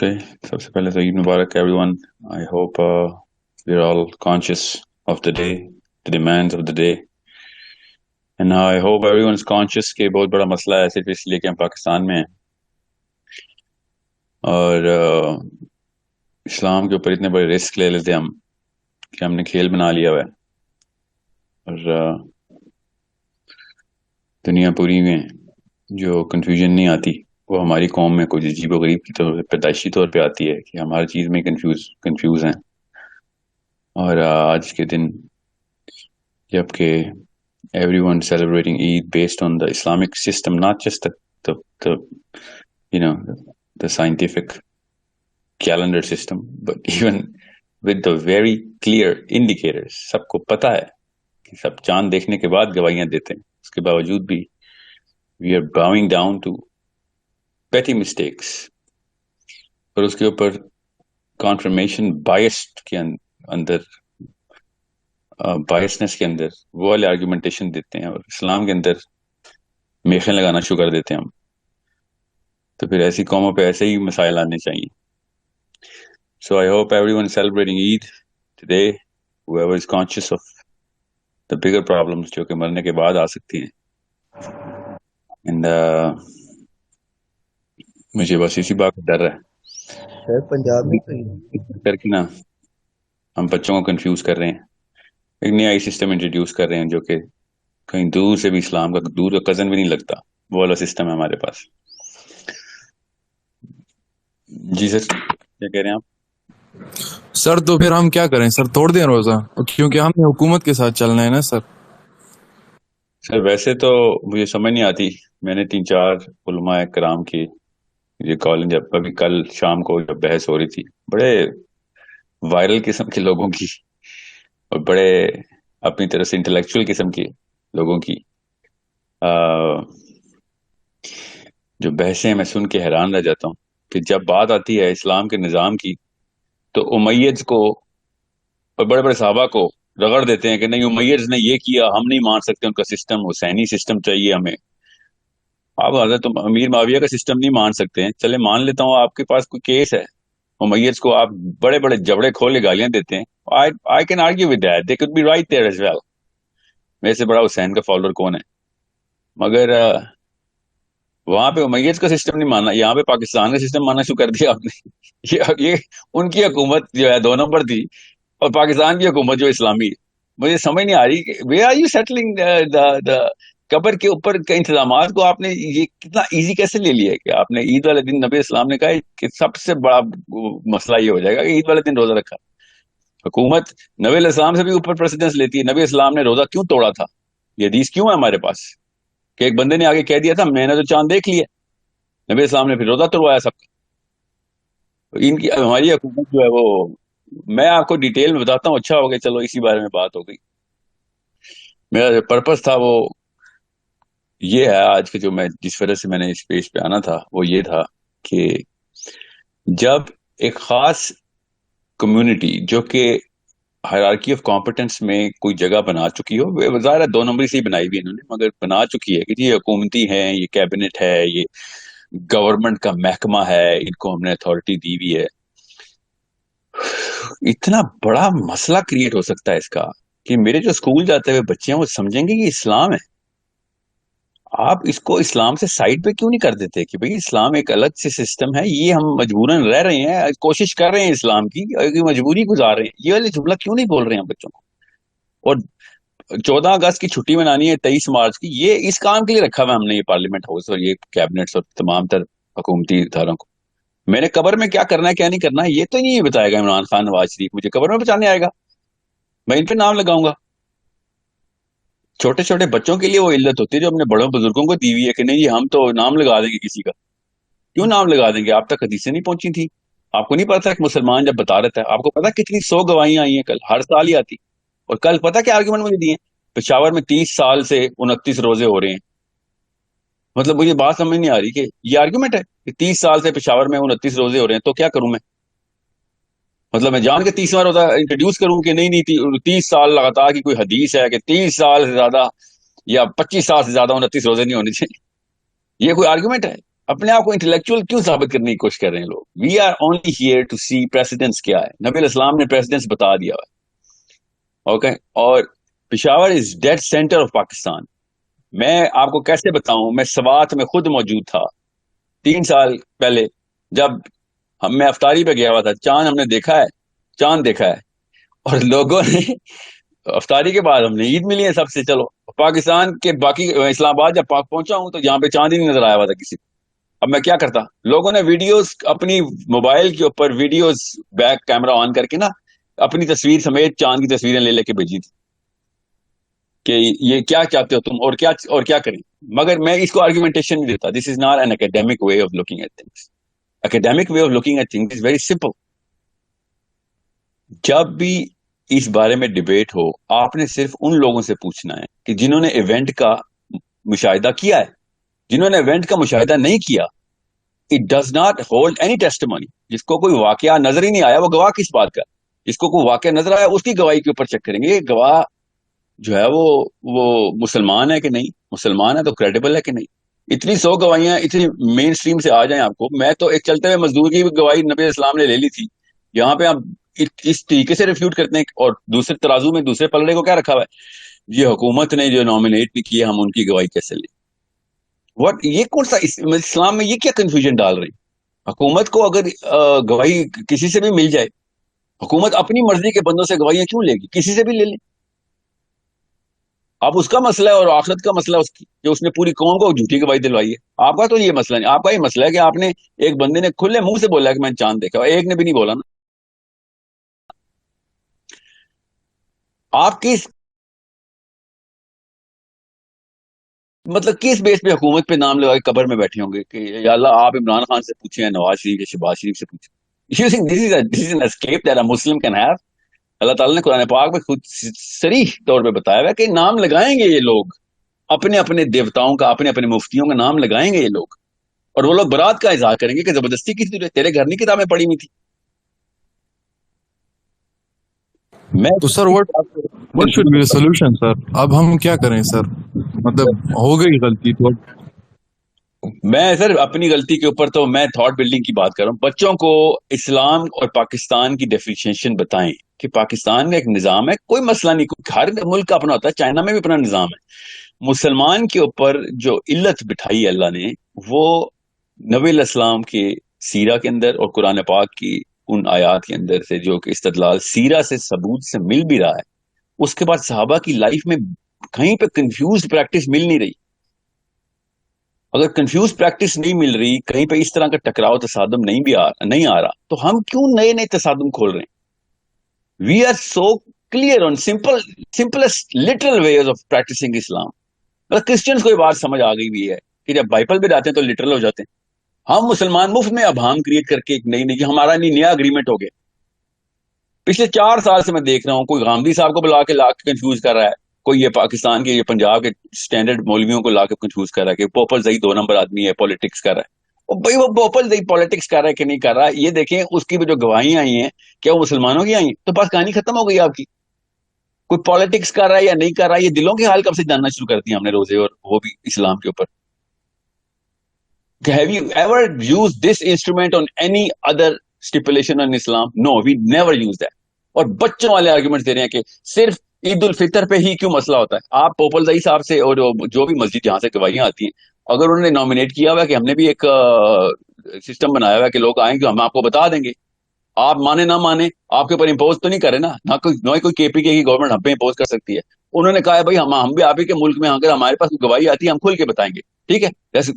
Okay, سب سے پہلے تو عید مبارک everyone. I hope we're all conscious of the day, the demands of the day. And I hope everyone is conscious کہ بہت بڑا مسئلہ ہے صرف اس لیے کہ ہم پاکستان میں ہیں اور اسلام کے اوپر اتنے بڑے رسک لے لیتے ہم کہ ہم نے کھیل بنا لیا ہوا ہے. اور دنیا پوری میں جو کنفیوژن نہیں آتی وہ ہماری قوم میں کچھ عجیب و غریب کی طور پیدائشی طور پہ آتی ہے کہ ہم ہر چیز میں کنفیوز ہیں. اور آج کے دن جب کہ everyone celebrating Eid based on the Islamic system, not just the you know the scientific calendar system, but even with the very clear indicators. سب کو پتا ہے کہ سب چاند دیکھنے کے بعد گواہیاں دیتے ہیں, اس کے باوجود بھی we are bowing down to petty mistakes. اور اس کے اوپر confirmation biased کے اندر بائسنس کے اندر وہ والے آرگومنٹیشن دیتے ہیں اور اسلام کے اندر میخیں لگانا شروع کر دیتے ہیں ہم. تو پھر ایسی قوموں پہ ایسے ہی مسائل آنے چاہیے. So I hope everyone is celebrating Eid today, whoever is conscious of the bigger problems جو کہ مرنے کے بعد آ سکتی ہیں. And مجھے بس اسی بات کا ڈر ہے پنجاب کر کے نا ہم بچوں کو کنفیوز کر رہے ہیں, ایک نیا سسٹم انٹروڈیوس کر رہے ہیں جو کہ کہیں دور سے بھی اسلام کا دور کا کزن بھی نہیں لگتا, وہ والا سسٹم ہے ہمارے پاس. جی سر کیا کہہ رہے ہیں آپ؟ سر تو پھر ہم کیا کریں سر, توڑ دیں روزہ کیونکہ ہم نے حکومت کے ساتھ چلنا ہے نا سر. سر ویسے تو مجھے سمجھ نہیں آتی, میں نے 3-4 علماء کرام کی یہ کالنگ جب ابھی کل شام کو جب بحث ہو رہی تھی, بڑے وائرل قسم کے لوگوں کی اور بڑے اپنی طرح سے انٹلیکچوئل قسم کے لوگوں کی جو بحثیں میں سن کے حیران رہ جاتا ہوں کہ جب بات آتی ہے اسلام کے نظام کی تو امیدز کو اور بڑے بڑے صحابہ کو رگڑ دیتے ہیں کہ نہیں امیدز نے یہ کیا, ہم نہیں مان سکتے ان کا سسٹم, حسینی سسٹم چاہیے ہمیں. آپ حضرت امیر معاویہ کا سسٹم نہیں مان سکتے ہیں, چلے مان لیتا ہوں آپ کے پاس کوئی کیس ہے, امیدز کو آپ بڑے بڑے جبڑے کھول کے گالیاں دیتے ہیں. I can argue with that, they could be right there as well. میرے سے بڑا حسین کا فالوور کون ہے, مگر وہاں پہ امیدز کا سسٹم نہیں ماننا, یہاں پہ پاکستان کا سسٹم ماننا شروع کر دیا آپ نے. یہ ان کی حکومت جو ہے 2 نمبر تھی اور پاکستان کی حکومت جو اسلامی, مجھے سمجھ نہیں آ رہی کہ ویئر آر یو سیٹلنگ قبر کے اوپر کے انتظامات کو آپ نے یہ کتنا ایزی کیسے لے لیا ہے کہ آپ نے عید والے دن نبی اسلام نے کہا کہ سب سے بڑا مسئلہ یہ ہو جائے گا کہ عید والے دن روزہ رکھا. حکومت نبی علیہ السلام سے بھی اوپر پریسیڈنس لیتی ہے, نبی اسلام نے روزہ کیوں توڑا تھا, یہ حدیث کیوں ہے ہمارے پاس کہ ایک بندے نے آگے کہہ دیا تھا میں نے تو چاند دیکھ لیا, نبی اسلام نے پھر روزہ توڑوایا سب کا. ان کی ہماری حکومت جو ہے وہ, میں آپ کو ڈیٹیل میں بتاتا ہوں, اچھا ہو گیا چلو اسی بارے میں بات ہو گئی. میرا جو پرپس تھا وہ یہ ہے آج کے جو میں جس وجہ سے میں نے اس پیج پہ آنا تھا وہ یہ تھا کہ جب ایک خاص کمیونٹی جو کہ ہائرارکی آف کمپٹنس میں کوئی جگہ بنا چکی ہو, ظاہر ہے 2 نمبری سے ہی بنائی بھی انہوں نے, مگر بنا چکی ہے کہ یہ حکومتی ہے, یہ کیبنٹ ہے, یہ گورنمنٹ کا محکمہ ہے, ان کو ہم نے اتھارٹی دی ہوئی ہے. اتنا بڑا مسئلہ کریٹ ہو سکتا ہے اس کا کہ میرے جو اسکول جاتے ہوئے بچے ہیں وہ سمجھیں گے کہ اسلام ہے. آپ اس کو اسلام سے سائڈ پہ کیوں نہیں کر دیتے کہ بھئی اسلام ایک الگ سے سسٹم ہے, یہ ہم مجبوراً رہ رہے ہیں, کوشش کر رہے ہیں اسلام کی, مجبوری گزار رہے ہیں, یہ والے جملہ کیوں نہیں بول رہے ہیں بچوں کو. اور 14 اگست کی چھٹی منانی ہے 23 مارچ کی, یہ اس کام کے لیے رکھا ہوا ہم نے یہ پارلیمنٹ ہاؤس اور یہ کیبنٹس اور تمام تر حکومتی اداروں کو. میں نے قبر میں کیا کرنا ہے کیا نہیں کرنا ہے یہ تو نہیں بتائے گا عمران خان نواز شریف, مجھے قبر میں بچانے آئے گا, میں ان پہ نام لگاؤں گا. چھوٹے چھوٹے بچوں کے لیے وہ علت ہوتی ہے جو اپنے بڑوں بزرگوں کو دی ہوئی ہے کہ نہیں ہم تو نام لگا دیں گے کسی کا. کیوں نام لگا دیں گے, آپ تک حدیثیں نہیں پہنچی تھی, آپ کو نہیں پتا کہ مسلمان جب بتا رہتا ہے, آپ کو پتا کتنی 100 گواہیاں آئی ہیں کل, ہر سال ہی آتی. اور کل پتا کیا آرگومنٹ مجھے دیے, پشاور میں 30 سال سے 29 روزے ہو رہے ہیں. مطلب مجھے بات سمجھ نہیں آ رہی کہ یہ آرگومنٹ ہے کہ 30 سال سے پشاور میں 29 روزے ہو رہے ہیں تو کیا کروں میں, مطلب میں جان کے 30واں روزہ انٹروڈیوس کروں کہ نہیں 30 سال لگاتار کی کوئی حدیث ہے کہ 30 سال سے زیادہ یا 25 سال سے زیادہ 29 روزے نہیں ہونے چاہیے. یہ کوئی آرگومنٹ ہے؟ اپنے آپ کو انٹلیکچوئل کیوں ثابت کرنے کی کوشش کر رہے ہیں لوگ؟ We are only here to see precedence کیا ہے. نبی علیہ السلام نے پریسیڈنس بتا دیا ہے. اوکے. اور پشاور از ڈیڈ سینٹر آف پاکستان. میں آپ کو کیسے بتاؤں، میں سوات میں خود موجود تھا 3 سال پہلے، جب میں افطاری پہ گیا ہوا تھا. چاند ہم نے دیکھا ہے، چاند دیکھا ہے. اور لوگوں نے افطاری کے بعد ہم نے عید ملی ہے سب سے. چلو پاکستان کے باقی اسلام آباد جب پہنچا ہوں تو یہاں پہ چاند ہی نہیں نظر آیا ہوا تھا کسی کو. اب میں کیا کرتا، لوگوں نے ویڈیوز اپنی موبائل کے اوپر ویڈیوز بیک کیمرہ آن کر کے نا اپنی تصویر سمیت چاند کی تصویریں لے لے کے بھیجی تھی کہ یہ کیا چاہتے ہو تم اور کیا کریں. مگر میں اس کو آرگومنٹیشن نہیں دیتا. This is not an academic way of looking at things. Academic way of looking at things is very simple. جب بھی اس بارے میں ڈبیٹ ہو، آپ نے صرف ان لوگوں سے پوچھنا ہے کہ جنہوں نے ایونٹ کا مشاہدہ کیا ہے. جنہوں نے ایونٹ کا مشاہدہ نہیں کیا، it does not hold any testimony. جس کو کوئی واقعہ نظر ہی نہیں آیا وہ گواہ کس بات کا؟ جس کو کوئی واقعہ نظر آیا اس کی گواہی کے اوپر چیک کریں گے. گواہ جو ہے وہ مسلمان ہے کہ نہیں، مسلمان ہے تو کریڈیبل ہے کہ نہیں. اتنی 100 گواہیاں اتنی مین سٹریم سے آ جائیں آپ کو. میں تو ایک چلتے ہوئے مزدور کی گواہی نبی اسلام نے لے لی تھی. یہاں پہ ہم اس طریقے سے ریفیوٹ کرتے ہیں. اور دوسرے ترازو میں دوسرے پلڑے کو کیا رکھا ہوا ہے، یہ حکومت نے جو نامینیٹ بھی کیے ہم ان کی گواہی کیسے لیں؟ واٹ، یہ کون سا اسلام میں یہ کیا کنفیوژن ڈال رہی؟ حکومت کو اگر گواہی کسی سے بھی مل جائے، حکومت اپنی مرضی کے بندوں سے گواہیاں کیوں لے گی؟ کسی سے بھی لے لیں. اب اس کا مسئلہ ہے اور آخرت کا مسئلہ اس کی کہ اس نے پوری قوم کو جھوٹی گواہی دلوائی ہے. آپ کا تو یہ مسئلہ نہیں. آپ کا یہ مسئلہ ہے کہ آپ نے ایک بندے نے کھلے منہ سے بولا کہ میں نے چاند دیکھا، ایک نے بھی نہیں بولا نا. آپ کس مطلب کس بیس پہ حکومت پہ نام لگا کے قبر میں بیٹھے ہوں گے کہ یا اللہ آپ عمران خان سے پوچھیں یا نواز شریف یا شہباز شریف سے پوچھیں؟ You think this is an escape that a Muslim can have? اللہ تعالیٰ نے قرآن پاک میں خود صریح طور پہ بتایا ہوا کہ نام لگائیں گے یہ لوگ، اپنے اپنے دیوتاؤں کا، اپنے اپنے مفتیوں کا نام لگائیں گے یہ لوگ. اور وہ لوگ برات کا اظہار کریں گے کہ زبردستی کی تھی، تیرے گھر نہیں کتابیں پڑھی ہوئی تھی. میں تو سر what should be the solution سر؟ اب ہم کیا کریں سر؟ مطلب ہو گئی غلطی تو میں سر اپنی غلطی کے اوپر تو میں تھاٹ بلڈنگ کی بات کر رہا ہوں. بچوں کو اسلام اور پاکستان کی ڈیفینیشن بتائیں کہ پاکستان میں ایک نظام ہے، کوئی مسئلہ نہیں، ہر ملک کا اپنا ہوتا ہے. چائنا میں بھی اپنا نظام ہے. مسلمان کے اوپر جو علت بٹھائی اللہ نے، وہ نبی علیہ السلام کے سیرہ کے اندر اور قرآن پاک کی ان آیات کے اندر سے جو کہ استدلال سیرہ سے ثبوت سے مل بھی رہا ہے. اس کے بعد صحابہ کی لائف میں کہیں پہ کنفیوزڈ پریکٹس مل نہیں رہی. اگر کنفیوز پریکٹس نہیں مل رہی، کہیں پہ اس طرح کا ٹکراؤ تصادم نہیں آ رہا، تو ہم کیوں نئے نئے تصادم کھول رہے ہیں؟ We are so clear on simplest literal ways of practicing Islam. اگر کرسچنس کو یہ بات سمجھ آ گئی ہوئی ہے کہ جب بائبل پہ جاتے ہیں تو لٹرل ہو جاتے ہیں. ہم مسلمان مفت میں ابہام کریٹ کر کے ایک نئی ہمارا نیا اگریمنٹ ہو گیا. پچھلے 4 سال سے میں دیکھ رہا ہوں کوئی غامدی صاحب کو بلا کے لا کے کنفیوز کر رہا ہے، کوئی یہ پاکستان کے یہ پنجاب کے سٹینڈرڈ مولویوں کو لا کے کنفیوز کر رہا ہے کہ پوپل زئی 2 نمبر آدمی ہے، پالیٹکس کر رہا ہے. اور بھائی وہ پوپل زئی پالیٹکس کر رہا ہے کہ نہیں کر رہا، یہ دیکھیں اس کی بھی جو گواہیاں آئی ہیں کیا وہ مسلمانوں کی آئی ہیں؟ تو بس کہانی ختم ہو گئی آپ کی. کوئی پالیٹکس کر رہا ہے یا نہیں کر رہا ہے، یہ دلوں کے حال کب سے جاننا شروع کر دیا ہم نے روزے اور وہ بھی اسلام کے اوپر. Have you ever used this instrument on any other stipulation on Islam? No, we never use that. اور بچوں والے آرگومنٹ دے رہے ہیں کہ صرف عید الفطر پہ ہی کیوں مسئلہ ہوتا ہے. آپ پوپل زئی صاحب سے اور جو بھی مسجد جہاں سے گواہیاں آتی ہیں، اگر انہوں نے نامینیٹ کیا ہوا کہ ہم نے بھی ایک سسٹم بنایا ہوا ہے کہ لوگ آئیں گے ہم آپ کو بتا دیں گے، آپ مانے نہ مانے آپ کے اوپر امپوز تو نہیں کرے نا، نہ کوئی کے پی کے کی گورنمنٹ ہم پہ امپوز کر سکتی ہے. انہوں نے کہا ہے بھائی ہم بھی آپ ہی کے ملک میں اگر ہمارے پاس گواہی آتی ہے ہم کھل کے بتائیں گے. ٹھیک ہے،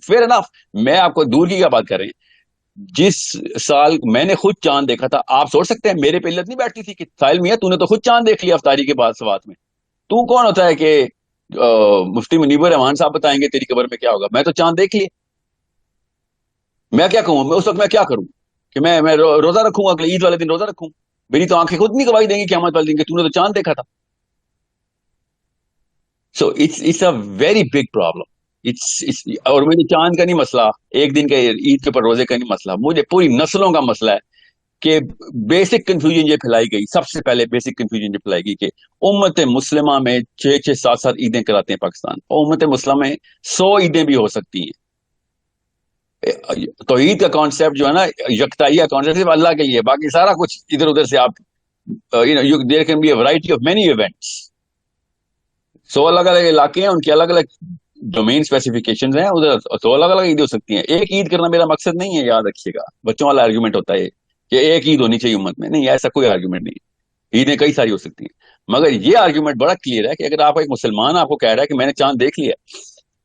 فیئر انف. میں آپ کو دور کی کیا بات کر رہے ہیں. جس سال میں نے خود چاند دیکھا تھا، آپ سوچ سکتے ہیں میرے پہ علت نہیں بیٹھتی تھی کہ ساحل میاں تو نے تو خود چاند دیکھ لیا افطاری کے بعد سوات میں، تو کون ہوتا ہے کہ مفتی منیب الرحمان صاحب بتائیں گے تیری قبر میں کیا ہوگا؟ میں تو چاند دیکھ لیے. میں کیا کہوں اس وقت، میں کیا کروں کہ میں روزہ رکھوں گا، عید والے دن روزہ رکھوں؟ میری تو آنکھیں خود نہیں گواہی دیں گی قیامت والے دن کہ تو نے تو چاند دیکھا تھا. So it's a very big problem. اور مجھے چاند کا نہیں مسئلہ، ایک دن کا عید کے اوپر روزے کا نہیں مسئلہ، مجھے پوری نسلوں کا مسئلہ ہے کہ بیسک کنفیوژن یہ پھیلائی گئی. سب سے پہلے بیسک کنفیوژن یہ پھیلائی گئی کہ امت مسلمہ میں 6 7 عیدیں کراتے ہیں پاکستان، اور امت مسلمہ میں 100 عیدیں بھی ہو سکتی ہیں. توحید کا کانسیپٹ جو ہے نا، یکتائی کا کانسیپٹ صرف اللہ کے لیے، باقی سارا کچھ ادھر ادھر سے آپ there can be a variety of many events. 100 الگ الگ علاقے ہیں، ان کی الگ الگ ڈومین اسپیسیفکیشن ہیں، ادھر 100 الگ الگ عید ہو سکتی ہیں. ایک عید کرنا میرا مقصد نہیں ہے، یاد رکھیے گا. بچوں والا آرگیومنٹ ہوتا ہے کہ ایک عید ہونی چاہیے امت میں، نہیں، ایسا کوئی آرگیومنٹ نہیں ہے. عیدیں کئی ساری ہو سکتی ہیں. مگر یہ آرگیومنٹ بڑا کلیئر ہے کہ اگر آپ ایک مسلمان آپ کو کہہ رہا ہے کہ میں نے چاند دیکھ لیا،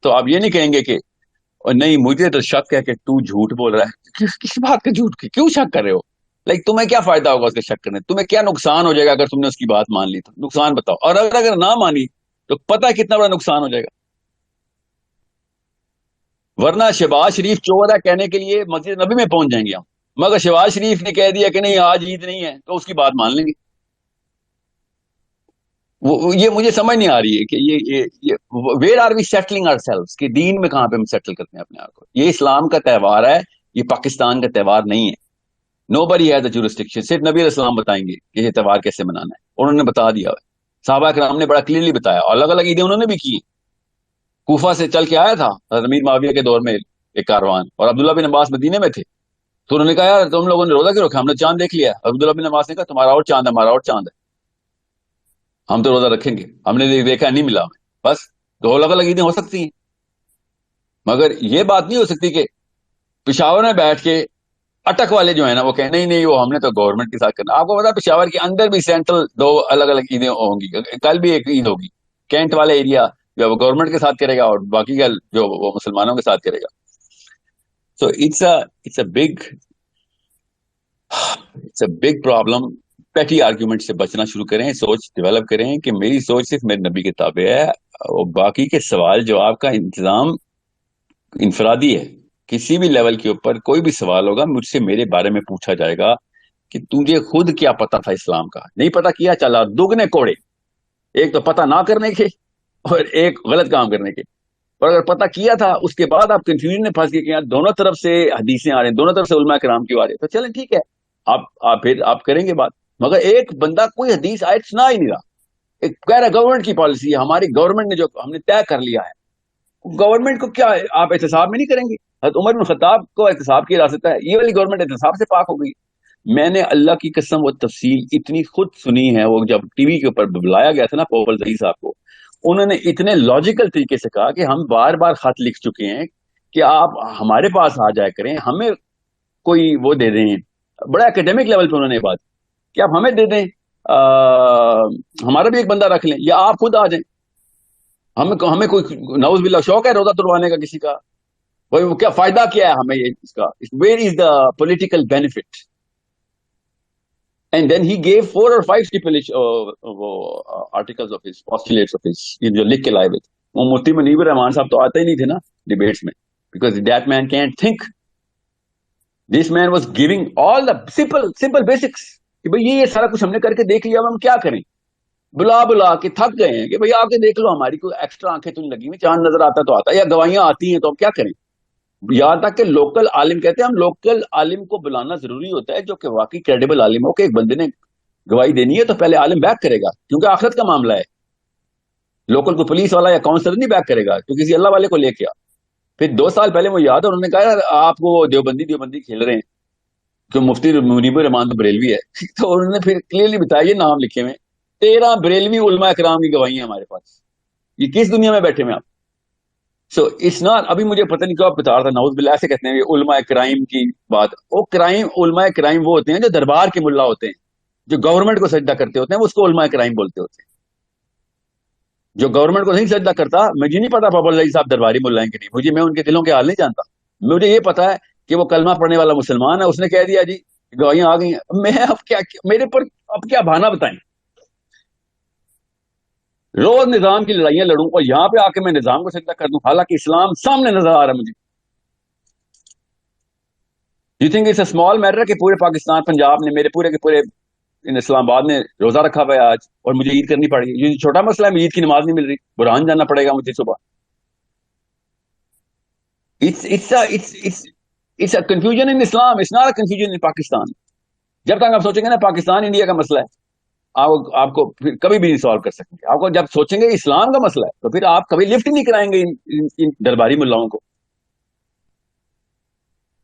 تو آپ یہ نہیں کہیں گے کہ نہیں مجھے تو شک ہے کہ تو جھوٹ بول رہا ہے. کس بات کا جھوٹ، کیوں شک کر رہے ہو؟ لائک تمہیں کیا فائدہ ہوگا اس کا شک کرنے؟ تمہیں کیا نقصان ہو جائے گا اگر تم نے اس کی بات مان لی؟ تو نقصان بتاؤ. اور اگر نہ مانی تو پتہ کتنا بڑا نقصان ہو جائے گا. ورنہ شہباز شریف چور ہے کہنے کے لیے مسجد نبی میں پہنچ جائیں گے ہم، مگر شہباز شریف نے کہہ دیا کہ نہیں آج عید نہیں ہے، تو اس کی بات مان لیں گے. یہ مجھے سمجھ نہیں آ رہی ہے کہ یہ where are we settling ourselves, کہ دین میں کہاں پہ ہم سیٹل کرتے ہیں اپنے آپ کو. یہ اسلام کا تہوار ہے، یہ پاکستان کا تہوار نہیں ہے. نو بڈی ہیز اے جورسڈکشن. صرف نبی علیہ السلام بتائیں گے کہ یہ تہوار کیسے منانا ہے، انہوں نے بتا دیا. صحابہ کرام نے بڑا کلیئرلی بتایا، اور الگ الگ عیدیں انہوں نے بھی کی. کوفہ سے چل کے آیا تھا حضرت امیر معاویہ کے دور میں ایک کاروان، اور عبداللہ بن عباس مدینے میں تھے. تو انہوں نے کہا یار تم لوگوں نے روزہ کیوں رکھا؟ ہم نے چاند دیکھ لیا. عبداللہ بن عباس نے کہا تمہارا اور چاند ہے، ہمارا اور چاند ہے، ہم تو روزہ رکھیں گے، ہم نے دیکھا نہیں ملا ہمیں. بس دو الگ الگ عیدیں ہو سکتی ہیں، مگر یہ بات نہیں ہو سکتی کہ پشاور میں بیٹھ کے اٹک والے جو ہے نا وہ کہ نہیں نہیں وہ ہم نے تو گورنمنٹ کے ساتھ کرنا. آپ کو پتا پشاور کے اندر بھی سینٹرل 2 الگ الگ عیدیں ہوں گی. کل بھی ایک عید ہوگی، کینٹ والے ایریا جو وہ گورنمنٹ کے ساتھ کرے گا، اور باقی کا جو وہ مسلمانوں کے ساتھ کرے گا. So it's a big problem. Petty argument سے بچنا شروع کریں، سوچ ڈیولپ کریں کہ میری سوچ صرف میرے نبی کے تابع ہے، اور باقی کے سوال جواب کا انتظام انفرادی ہے. کسی بھی لیول کے اوپر کوئی بھی سوال ہوگا مجھ سے میرے بارے میں پوچھا جائے گا کہ تجھے خود کیا پتا تھا اسلام کا. نہیں پتا کیا، چلا دگنے کوڑے، ایک تو پتا نہ کرنے کے اور ایک غلط کام کرنے کے. اور اگر پتا کیا تھا اس کے بعد آپ کنفیوژن میں پھنس گئے کہ دونوں طرف سے حدیثیں آ رہی ہیں، دونوں طرف سے علماء کرام کی آ رہی ہے، تو چلیں ٹھیک ہے، آپ پھر آپ کریں گے بات. مگر ایک بندہ کوئی حدیث آیت سنا ہی نہیں رہا. ایک کہہ رہا گورنمنٹ کی پالیسی ہے، ہماری گورنمنٹ نے جو ہم نے طے کر لیا ہے. گورنمنٹ کو کیا آپ احتساب میں نہیں کریں گے؟ حضرت عمر بن خطاب کو احتساب کی راست ہے، یہ والی گورنمنٹ احتساب سے پاک ہو گئی. میں نے اللہ کی قسم وہ تفصیل اتنی خود سنی ہے، وہ جب ٹی وی کے اوپر بلایا گیا تھا نا پوپل زئی صاحب کو، انہوں نے اتنے لاجیکل طریقے سے کہا کہ ہم بار بار خط لکھ چکے ہیں کہ آپ ہمارے پاس آ جایا کریں، ہمیں کوئی وہ دے دیں. بڑا اکیڈیمک لیول پہ انہوں نے بات کہ آپ ہمیں دے دیں، ہمارا بھی ایک بندہ رکھ لیں، یا آپ خود آ جائیں. ہمیں کوئی نعوذ باللہ شوق ہے روزہ تروانے کا کسی کا؟ وہ کیا فائدہ کیا ہے ہمیں اس کا؟ Where is the political benefit? And then he gave 4 or 5 articles of his postulates of his جو لکھ کے لائے ہوئے تھے. وہ مفتی منیب الرحمان صاحب تو آتے ہی نہیں تھے نا ڈیبیٹس میں، because that man can't think. This man was giving all the simple basics کہ بھائی یہ سارا کچھ ہم نے کر کے دیکھ لیا، اب ہم کیا کریں؟ بلا کے تھک گئے ہیں کہ بھائی آ کے دیکھ لو، ہماری کوئی ایکسٹرا آنکھیں تو نہیں لگی ہوئی، چاند نظر آتا تو آتا، یا گواہیاں آتی ہیں تو اب کیا کریں؟ یہاں تک کہ لوکل عالم کہتے ہیں ہم لوکل عالم کو بلانا ضروری ہوتا ہے جو کہ واقعی کریڈیبل عالم ہو، کہ ایک بندے نے گواہی دینی ہے تو پہلے عالم بیک کرے گا، کیونکہ آخرت کا معاملہ ہے. لوکل کو پولیس والا یا کاؤنسلر نہیں بیک کرے گا، تو کسی اللہ والے کو لے کے آ. پھر 2 سال پہلے وہ یاد ہے انہوں نے کہا آپ کو دیوبندی کھیل رہے ہیں کہ مفتی منیب الرحمان تو بریلوی ہے. تو انہوں نے پھر کلیئرلی بتایا یہ نام لکھے ہوئے 13 بریلوی علماء کرام کی گواہی ہیں ہمارے پاس. یہ کس دنیا میں بیٹھے ہوئے آپ؟ سو اٹس ناٹ، ابھی مجھے پتہ نہیں کیوں بتا رہا تھا نعوذ باللہ ایسے کہتے ہیں یہ علماء کرائم کی بات. وہ کرائم، علماء کرائم وہ ہوتے ہیں جو دربار کے ملا ہوتے ہیں، جو گورنمنٹ کو سجدہ کرتے ہوتے ہیں، وہ اس کو علماء کرائم بولتے ہوتے ہیں. جو گورنمنٹ کو نہیں سجدہ کرتا، مجھے نہیں پتا بابا اللہ صاحب درباری ملا ہیں کہ نہیں، میں ان کے دلوں کے حال نہیں جانتا. مجھے یہ پتا ہے کہ وہ کلمہ پڑھنے والا مسلمان ہے، اس نے کہہ دیا جی گواہیاں آ گئی ہیں، میں اب کیا میرے پر اب کیا بہانہ بتائیں؟ روز نظام کی لڑائیاں لڑوں اور یہاں پہ آ کے میں نظام کو سجدہ کر دوں، حالانکہ اسلام سامنے نظر آ رہا ہے مجھے. You think it's a small matter کہ پورے پاکستان پنجاب نے میرے پورے کے پورے اسلام آباد نے روزہ رکھا ہوا ہے آج اور مجھے عید کرنی پڑ گئی؟ یہ چھوٹا مسئلہ ہے، عید کی نماز نہیں مل رہی، برہان جانا پڑے گا مجھے صبح. It's a confusion in Islam, it's not a confusion in Pakistan. جب تک آپ سوچیں گے نا پاکستان انڈیا کا مسئلہ ہے، آپ کو پھر کبھی بھی نہیں سالو کر سکیں گے. آپ کو جب سوچیں گے اسلام کا مسئلہ ہے تو پھر آپ کبھی لفٹ نہیں کرائیں گے ان درباری ملاؤں کو.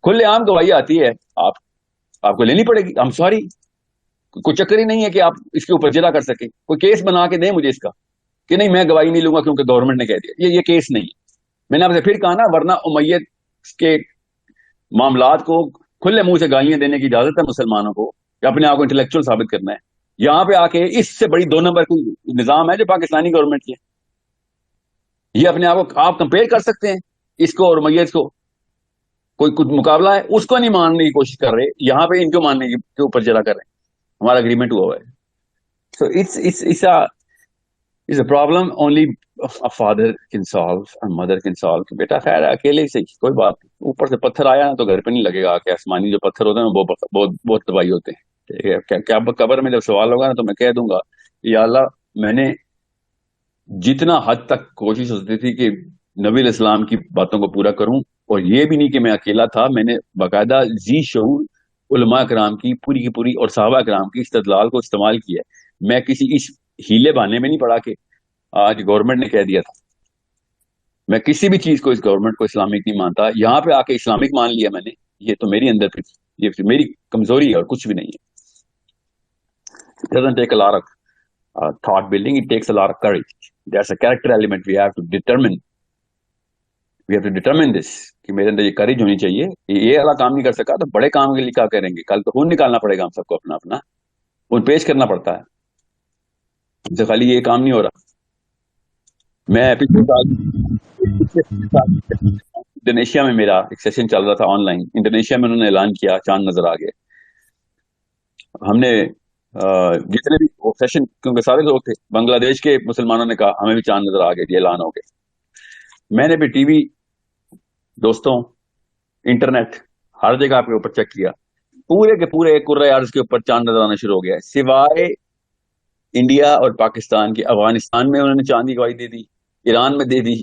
کھلے عام گواہی آتی ہے, آپ کو لینی پڑے گی. ہم سوری, کوئی چکر ہی نہیں ہے کہ آپ اس کے اوپر جرا کر سکیں. کوئی کیس بنا کے دیں مجھے اس کا کہ نہیں میں گواہی نہیں لوں گا کیونکہ گورنمنٹ نے کہہ دیا. یہ کیس نہیں ہے. میں نے آپ سے پھر کہا نا, ورنہ امیت کے معاملات کو کھلے منہ سے گالیاں دینے کی اجازت ہے مسلمانوں کو, کہ اپنے آپ کو انٹلیکچوئل ثابت کرنا ہے. یہاں پہ آ کے اس سے بڑی 2 نمبر کوئی نظام ہے جو پاکستانی گورنمنٹ کی ہے. یہ اپنے آپ کو آپ کمپیئر کر سکتے ہیں اس کو اور امیت کو. کوئی کچھ مقابلہ ہے, اس کو نہیں ماننے کی کوشش کر رہے, یہاں پہ ان کو ماننے کے اوپر جرا کر رہے ہیں. ہمارا اگریمنٹ ہوا ہوا ہے. So it's a problem only father can solve and mother can solve. کہ بیٹا خیر اکیلے سے کوئی بات نہیں, اوپر سے پتھر آیا نا تو گھر پہ نہیں لگے گا. کہ آسمانی جو پتھر ہوتے ہیں وہ بہت دبائی ہوتے ہیں. کیا قبر میں جب سوال ہوگا نا تو میں کہہ دوں گا یا اللہ, میں نے جتنا حد تک کوشش ہوتی تھی کہ نبی علیہ السلام کی باتوں کو پورا کروں, اور یہ بھی نہیں کہ میں اکیلا تھا, میں نے باقاعدہ ذی شعور علماء کرام کی پوری اور صحابہ کرام کی استدلال کو استعمال کیا ہے. میں کسی اس ہیلے بہانے میں نہیں پڑا کہ آج گورنمنٹ نے کہہ دیا تھا. میں کسی بھی چیز کو اس گورنمنٹ کو اسلامک نہیں مانتا. یہاں پہ آ کے اسلامک مان لیا میں نے, یہ تو میری اندر تھی, یہ میری کمزوری ہے اور کچھ بھی نہیں ہے. It doesn't take a lot of thought building, it takes a lot of courage. There's a character element we have to determine. We have to determine this کہ میرے اندر یہ کریج ہونی چاہیے. یہ والا کام نہیں کر سکا تو بڑے کام کے لیے کیا کریں گے؟ کل تو خون نکالنا پڑے گا ہم سب کو, اپنا خون پیش کرنا پڑتا ہے. جب خالی یہ کام نہیں ہو رہا. میں پچھلے سال انڈونیشیا میں میرا ایک سیشن چل رہا تھا آن لائن. انڈونیشیا میں انہوں نے اعلان کیا چاند نظر آ گئے. ہم نے جتنے بھی سیشن, کیونکہ سارے لوگ تھے, بنگلہ دیش کے مسلمانوں نے کہا ہمیں بھی چاند نظر آ گئے, یہ اعلان ہو گئے. میں نے بھی ٹی وی, دوستوں, انٹرنیٹ, ہر جگہ پہ اوپر چیک کیا, پورے کے پورے کرۂ ارض کے اوپر چاند نظر آنا شروع ہو گیا ہے, سوائے انڈیا اور پاکستان کے. افغانستان میں انہوں نے چاند کی گواہی دے دی, ایران میں دے دی,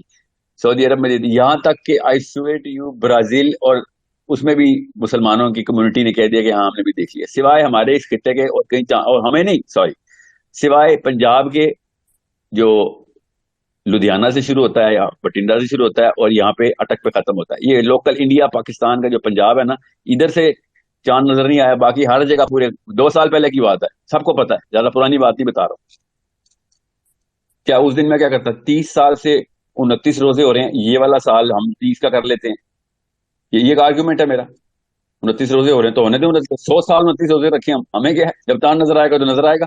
سعودی عرب میں دے دی, یہاں تک کہ I swear to you Brazil, اور اس میں بھی مسلمانوں کی کمیونٹی نے کہہ دیا کہ ہاں ہم نے بھی دیکھ لیا. سوائے ہمارے اس خطے کے اور کہیں, اور ہمیں نہیں, سوائے پنجاب کے جو لدھیانہ سے شروع ہوتا ہے یا بٹنڈا سے شروع ہوتا ہے اور یہاں پہ اٹک پہ ختم ہوتا ہے. یہ لوکل انڈیا پاکستان کا جو پنجاب ہے نا, ادھر سے چاند نظر نہیں آیا. باقی ہر جگہ پورے 2 سال پہلے کی بات ہے, سب کو پتا ہے, زیادہ پرانی بات نہیں بتا رہا ہوں. کیا اس دن میں کیا کرتا, 30 سال سے 29 روزے ہو رہے ہیں, یہ والا سال ہم 30 کا کر لیتے ہیں. یہ ایک آرگیومنٹ ہے میرا. 29 روزے ہو رہے ہیں تو ہونے دیں 100 سال 29 روزے رکھے ہم, ہمیں کیا ہے, جب چاند نظر آئے گا تو نظر آئے گا.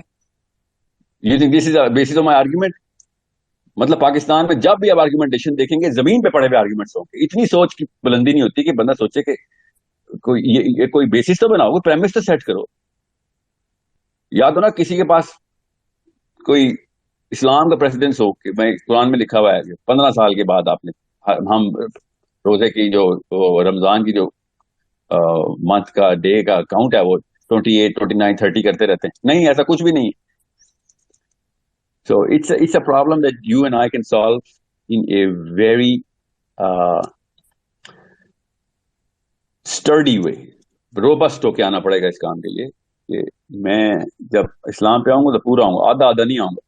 یہ بیسس آف مائی آرگیومنٹ. مطلب پاکستان میں جب بھی آپ آرگیومنٹیشن دیکھیں گے زمین پہ پڑے ہوئے آرگیومنٹس ہوں گے. اتنی سوچ کی بلندی نہیں ہوتی کہ بندہ سوچے کہ کوئی بیسس تو بناؤ, کوئی پریمس تو سیٹ کرو. یا تو نا کسی کے پاس کوئی اسلام کا پریسیڈنس ہو کہ میں قرآن میں لکھا ہوا ہے کہ 15 سال کے بعد آپ نے, ہم روزے کی جو رمضان کی جو منتھ کا ڈے کا کاؤنٹ ہے وہ 28, 29, 30 کرتے رہتے ہیں. نہیں, ایسا کچھ بھی نہیں ہے. So it's a problem that you and I can solve in a very sturdy way. Robust ہو کے آنا پڑے گا اس کام کے لیے. کہ میں جب اسلام پہ آؤں گا تو پورا آؤں گا, آدھا نہیں آؤں گا.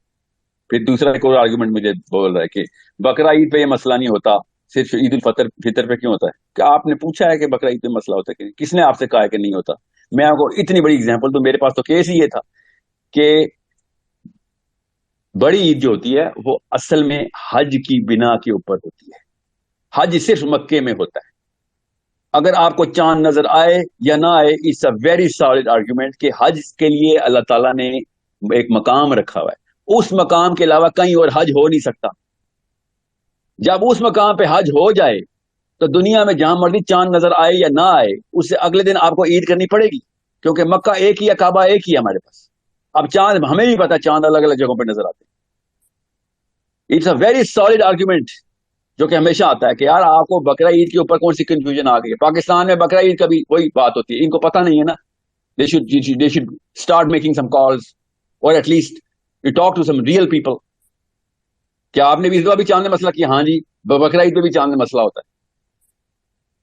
پھر دوسرا ایک اور آرگومنٹ مجھے بول رہا ہے کہ بقرہ عید پہ یہ مسئلہ نہیں ہوتا, صرف عید الفطر پہ کیوں ہوتا ہے؟ کیا آپ نے پوچھا ہے کہ بقرہ عید پہ مسئلہ ہوتا ہے کہ کس نے آپ سے کہا ہے کہ نہیں ہوتا؟ میں آپ کو اتنی بڑی اگزامپل تو میرے پاس تو کیس ہی یہ تھا کہ بڑی عید جو ہوتی ہے وہ اصل میں حج کی بنا کے اوپر ہوتی ہے. حج صرف مکے میں ہوتا ہے. اگر آپ کو چاند نظر آئے یا نہ آئے, it's a very solid argument کہ حج کے لیے اللہ تعالیٰ نے ایک مقام رکھا ہوا ہے. اس مقام کے علاوہ کہیں اور حج ہو نہیں سکتا. جب اس مقام پہ حج ہو جائے تو دنیا میں جہاں مرضی چاند نظر آئے یا نہ آئے, اس سے اگلے دن آپ کو عید کرنی پڑے گی, کیونکہ مکہ ایک ہی ہے, کعبہ ایک ہی ہے ہمارے پاس. اب چاند ہمیں بھی پتا چاند الگ الگ جگہوں پہ نظر آتے ہیں. It's a very solid argument جو کہ ہمیشہ آتا ہے کہ یار آپ کو بقرہ عید کے اوپر کون سی کنفیوژن آ گئی ہے. پاکستان میں بقرہ عید کا بھی وہی بات ہوتی ہے, ان کو پتہ نہیں ہے نا. they should start making some calls or at least you talk to some real people. کیا آپ نے بھی اس بار بھی چاند نے مسئلہ کیا؟ ہاں جی, بقرہ عید پہ بھی چاند نے مسئلہ ہوتا ہے.